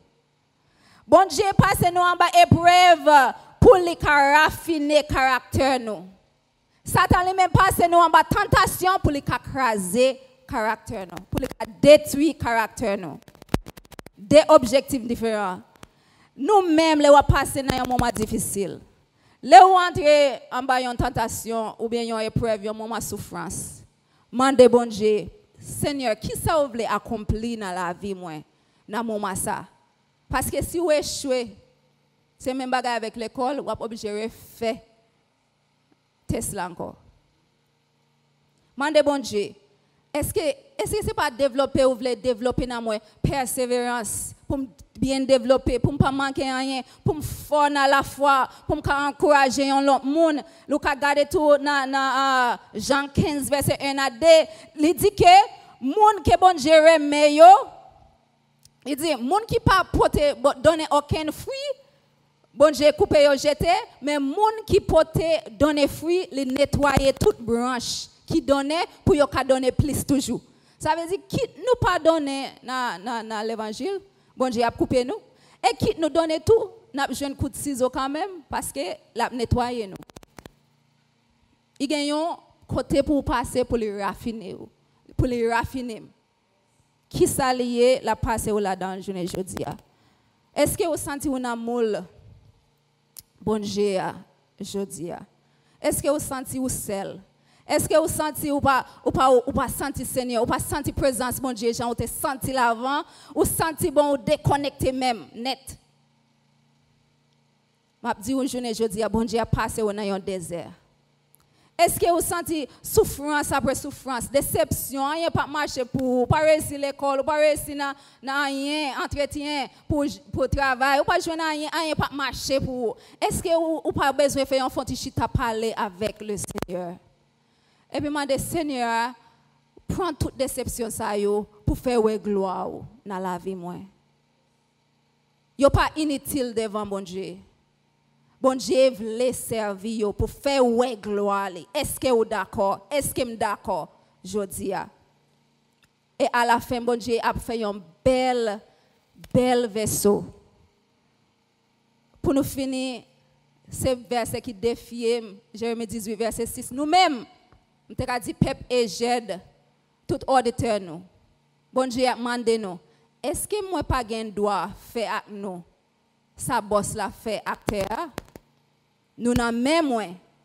Bon Dieu passe nous en bas épreuve pour les raffiner caractère nous. Satan lui-même passe nous en bas tentation pour les craser caractère nous, pour les détruire caractère nous. Des objectifs différents. Nous-mêmes, les passer dans un moment difficile. Les ou entrer en bas une tentation ou bien une épreuve, un moment de souffrance. Mandez bon Dieu, Seigneur, qui ça vous voulez accomplir dans la vie moi, dans moment ça. Parce que si vous échouez, c'est même bagarre avec l'école, vous êtes obligé de faire test là encore. Mandez bon Dieu, est-ce que c'est pas développer ou voulez développer dans moi persévérance pour bien développer, pour ne pas manquer rien, pour me faire dans la foi, pour me encourager l'autre monde. Nous regardons tout dans Jean 15, verset 1 à 2. Il dit que les gens qui bon Dieu remet, il dit, les gens qui ne donnent aucun fruit, bon Dieu coupe et jeté, mais les gens qui ne donnent fruit, ils nettoient toute branche qui donnent pour qu'ils donner plus toujours. Ça veut dire quitte nous pas donner dans l'évangile, bon Dieu a coupé nous. Et quitte nous donner tout, nous avons besoin de coup de ciseaux quand même, parce que l'a nettoyer nous. Il y a un côté pour passer pour les raffiner. Pour les raffiner. Qui s'allie la passer là-dedans, je ne dis pas. Est-ce que vous sentez un amour, bon Dieu, je dis? Est-ce que vous sentez un sel? Est-ce que vous sentez ou pas senti Seigneur, ou pas senti présence bon Dieu, Jean, ou te senti l'avant, ou senti bon ou déconnecté même net. m'a dit une journée jeudi bon Dieu a passé dans un désert. Est-ce que vous sentez souffrance après souffrance, déception, rien pas marcher pour pas réussir l'école, pas réussir dans rien entretien pour travail, ou pas joindre rien pas marcher pour. Est-ce que vous pas besoin faire un petit chita parler avec le Seigneur? Et puis demander Seigneur, prends toute déception ça yo pour faire gloire dans la vie moi. Yo pas inutile devant bon Dieu. Bon Dieu veut servir pour faire gloire. Est-ce que vous d'accord? Est-ce que vous d'accord? Je dis. Et à la fin, bon Dieu a fait un bel vaisseau. Pour nous finir, ce verset qui défie, Jérémie 18, verset 6. Nous-mêmes, nous avons dit, peuple et j'aide, tout auditeur nous. Bon Dieu a demandé nous, est-ce que moi pas gain droit faire avec nous? Ça boss la fait acteur. Nous n'avons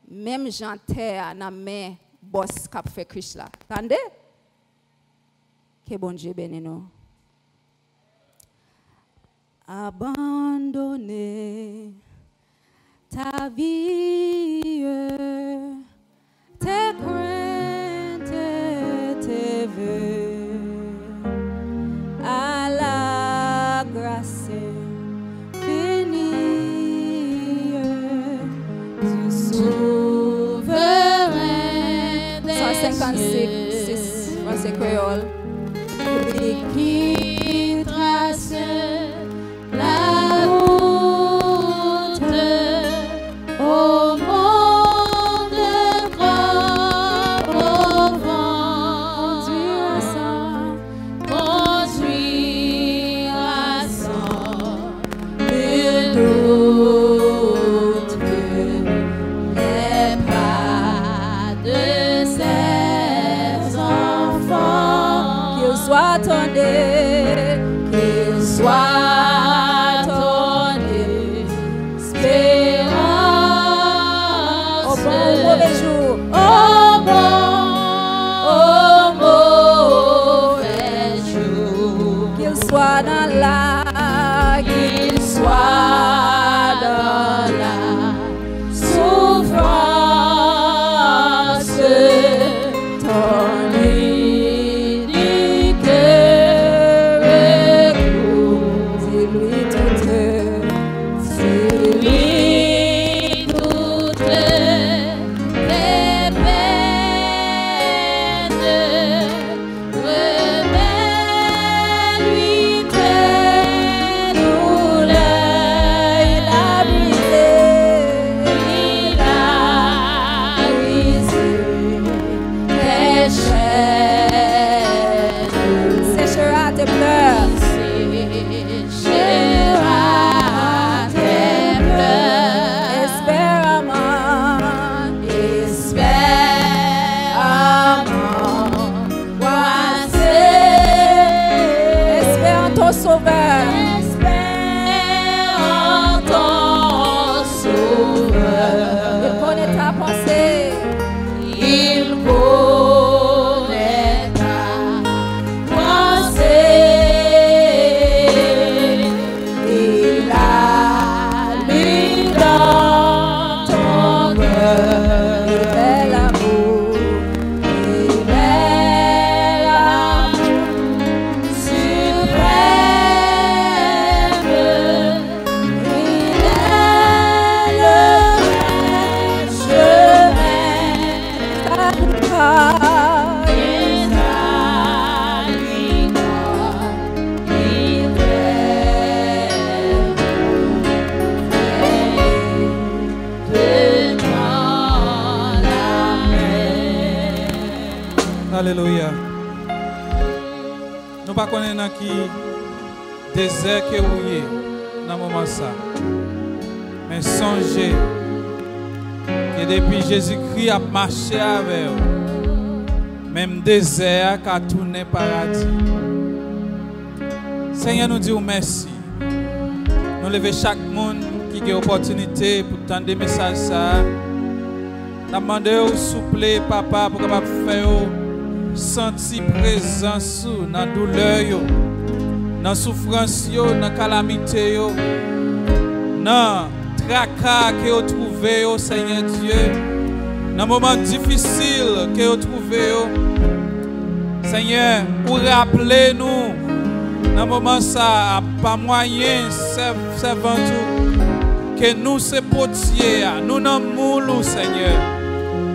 même gens terre n'a même boss cap fait Christ là. Attendez? Que bon Dieu bénisse nous. Abandonner ta vie, tes craintes et tes vœux à la grâce. 56, français créole. Qui trace la route au monde grand au vent, conduira sans nul doute que les pas de ses enfants qu'il soit ton espérance. Au bon ou mauvais jour. Au mauvais jour. Qu'il soit dans la souffrance. Ton Alléluia. Nous ne connaissons pas qui désert que vous êtes dans ce moment ça. Mais songez que depuis Jésus-Christ a marché avec vous, même désert a tourné paradis. Seigneur nous dit merci. Nous levons chaque monde qui a l'opportunité pour tendre des messages ça. Nous demandons au souple papa pour capable faire sentir présence dans la douleur, dans la souffrance, dans la calamité, dans le tracas que vous trouvez, oh Seigneur Dieu, dans les moments difficiles que vous trouvez, oh Seigneur, pour rappeler nous, dans le moment ça, pas moyen, servant tout, que nous c'est potier, nous n'en moulons, Seigneur.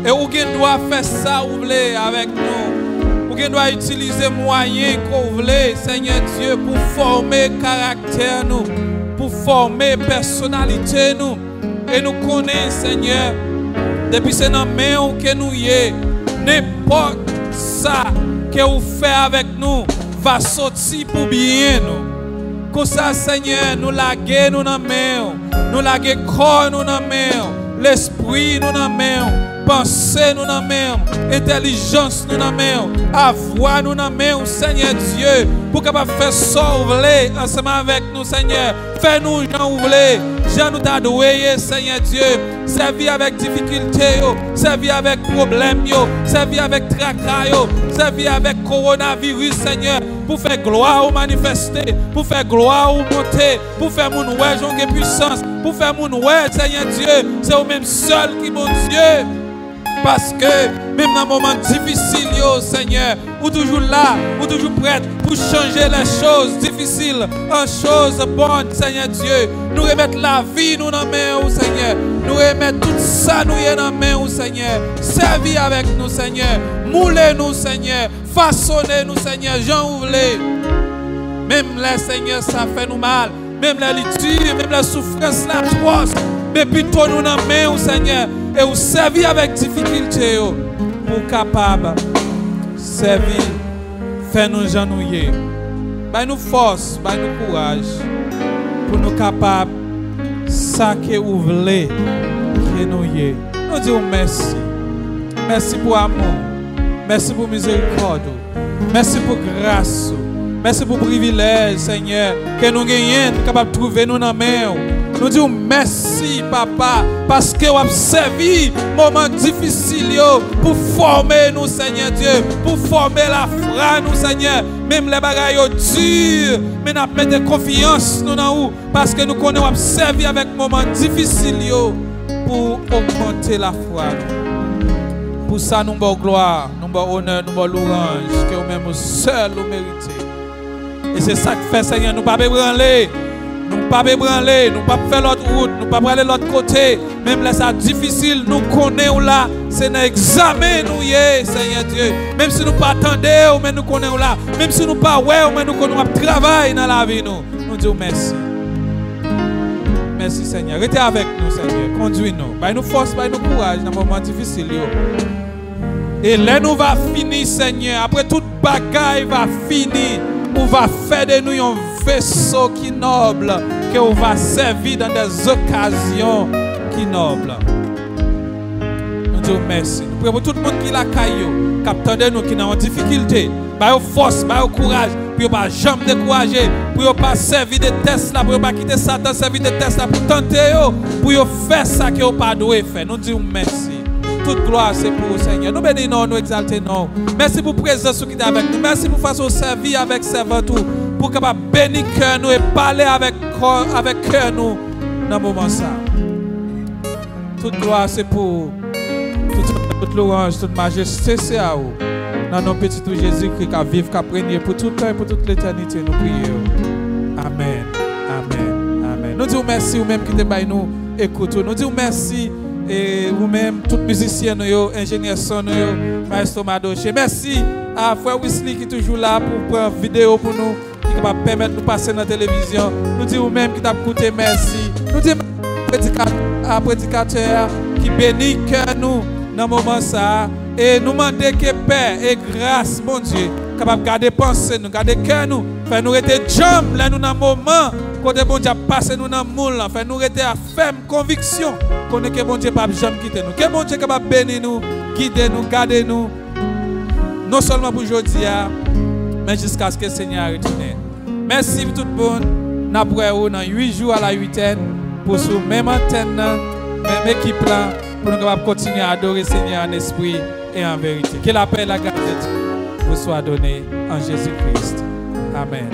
Et vous doit faire ça, vous voulez, avec nous. Vous doit utiliser moyens qu'on voulait, Seigneur Dieu, pour former caractère nous, pour former personnalité nous. Et nous connaissons, Seigneur, depuis c'est dans main que nous y est, n'importe ça que vous faites avec nous va sortir pour bien nous. Comme ça, Seigneur, nous laguer nous dans main, nous laguer corps nous dans main, l'esprit nous dans main. Pensée nous dans main, intelligence nous dans main, avoir nous dans main, Seigneur Dieu, pour capable faire sauver ensemble avec nous, Seigneur. Fais-nous, Jean, ouvler, Jean nous t'a doué, Seigneur Dieu. Servir avec difficulté, servir avec problème, servir avec tracas, servir avec coronavirus, Seigneur, pour faire gloire ou manifester, pour faire gloire ou monter, pour faire mon ouais, jonge puissance, pour faire mon ouais, Seigneur Dieu. C'est au même seul qui, mon Dieu. Parce que même dans un moment difficile, Seigneur, ou toujours là, ou toujours prête pour changer les choses difficiles en choses bonnes, Seigneur Dieu. Nous remettre la vie nous dans main, Seigneur. Nous remettre tout ça nous dans main, Seigneur. Servir avec nous, Seigneur. Mouler nous, Seigneur. Façonner nous, Seigneur. Jean ouvler. Même les Seigneur, ça fait nous mal. Même la liture, même la souffrance, la atroce. Mais plutôt nous dans main, Seigneur. Et vous servir avec difficulté pour capable servir, faire nous genouiller. Bah nous force, bah nous courage pour nous capables ça que vous voulez que nous y. Nous disons merci. Merci pour amour. Merci pour miséricorde. Merci pour grâce. Merci pour privilège, Seigneur, que nous gagnons, capables de trouver nous dans la main. Nous disons merci, Papa, parce que vous avez servi moment difficile pour former nous, Seigneur Dieu, pour former la foi, nous, Seigneur. Même les bagailles durs, mais nous mettons confiance nous dans vous, parce que nous connaissons vous servi avec moment difficile pour augmenter la foi. Pour ça, nous avons gloire, nous avons honneur, nous avons louange, que nous-mêmes seuls nous méritons. Et c'est ça que fait, Seigneur, nous ne pouvons pas branler. Nous ne pouvons pas branler, nous ne pouvons pas faire l'autre route, nous ne pouvons pas aller de l'autre côté. Même là, c'est difficile, nous connaissons là. C'est un examen, nous y est, Seigneur Dieu. Même si nous ne pas attendons, mais nous connaissons là. Même si nous ne pas ouais, mais nous connaissons travail dans la vie. Nous disons merci. Merci, Seigneur. Restez avec nous, Seigneur. Conduis-nous. Bah, nous force, bah, nous courage dans les moments difficiles. Et là, nous va finir, Seigneur. Après toute bagaille va finir. On va faire de nous un vaisseau qui noble, que on va servir dans des occasions qui nobles. Nous disons merci. Nous prions pour tout le monde qui l'a caillou, capteur de nous qui est en difficulté. Bah, force, bah, courage, pour ne pas jamais décourager, pour ne pas servir de tests là, pour ne pas quitter Satan, servir de tests là, pour tenter, pour faire ça que vous ne pas doué faire. Nous disons merci. Toute gloire c'est pour le Seigneur. Nous bénissons, nous exaltons. Merci pour la présence qui est avec nous. Merci pour façon servir avec servant tout. Pour capable bénir cœur nous et parler avec cœur nous dans ce moment ça. Toute gloire c'est pour toute louange, toute majesté c'est à vous. Dans nos petits tout Jésus-Christ qui vivre, qui régner pour tout le temps et pour toute l'éternité. Nous prions. Amen. Amen. Amen. Nous disons merci vous-même qui êtes nous écoutez. Nous disons merci. Et vous-même, tous les musiciens, ingénieurs son, Maestro Madoche. Merci à Frère Wesley qui est toujours là pour prendre vidéo pour nous, qui va permettre de nous passer dans la télévision. Nous disons vous-même qui t'a écouté, merci. Nous disons à prédicateur qui bénit cœur nous dans ce moment ça. Et nous demandons que paix et grâce, mon Dieu, capable de garder pensée, nous garder cœur nous, faire nous rester jambes là nous dans le moment. Quand bon Dieu passe nous dans le moule, fait nous rester à ferme conviction qu'on est que bon Dieu pas jamais quitter nous. Que bon Dieu capable bénir nous, guider nous, garder nous. Non seulement pour aujourd'hui, mais jusqu'à ce que le Seigneur retourne. Merci pour tout le monde. Nous avons dans 8 jours à la 8e pour sur même antenne, même équipe là, pour nous capables continuer à adorer le Seigneur en esprit et en vérité. Que la paix et la grâce de Dieu vous soient données en Jésus-Christ. Amen.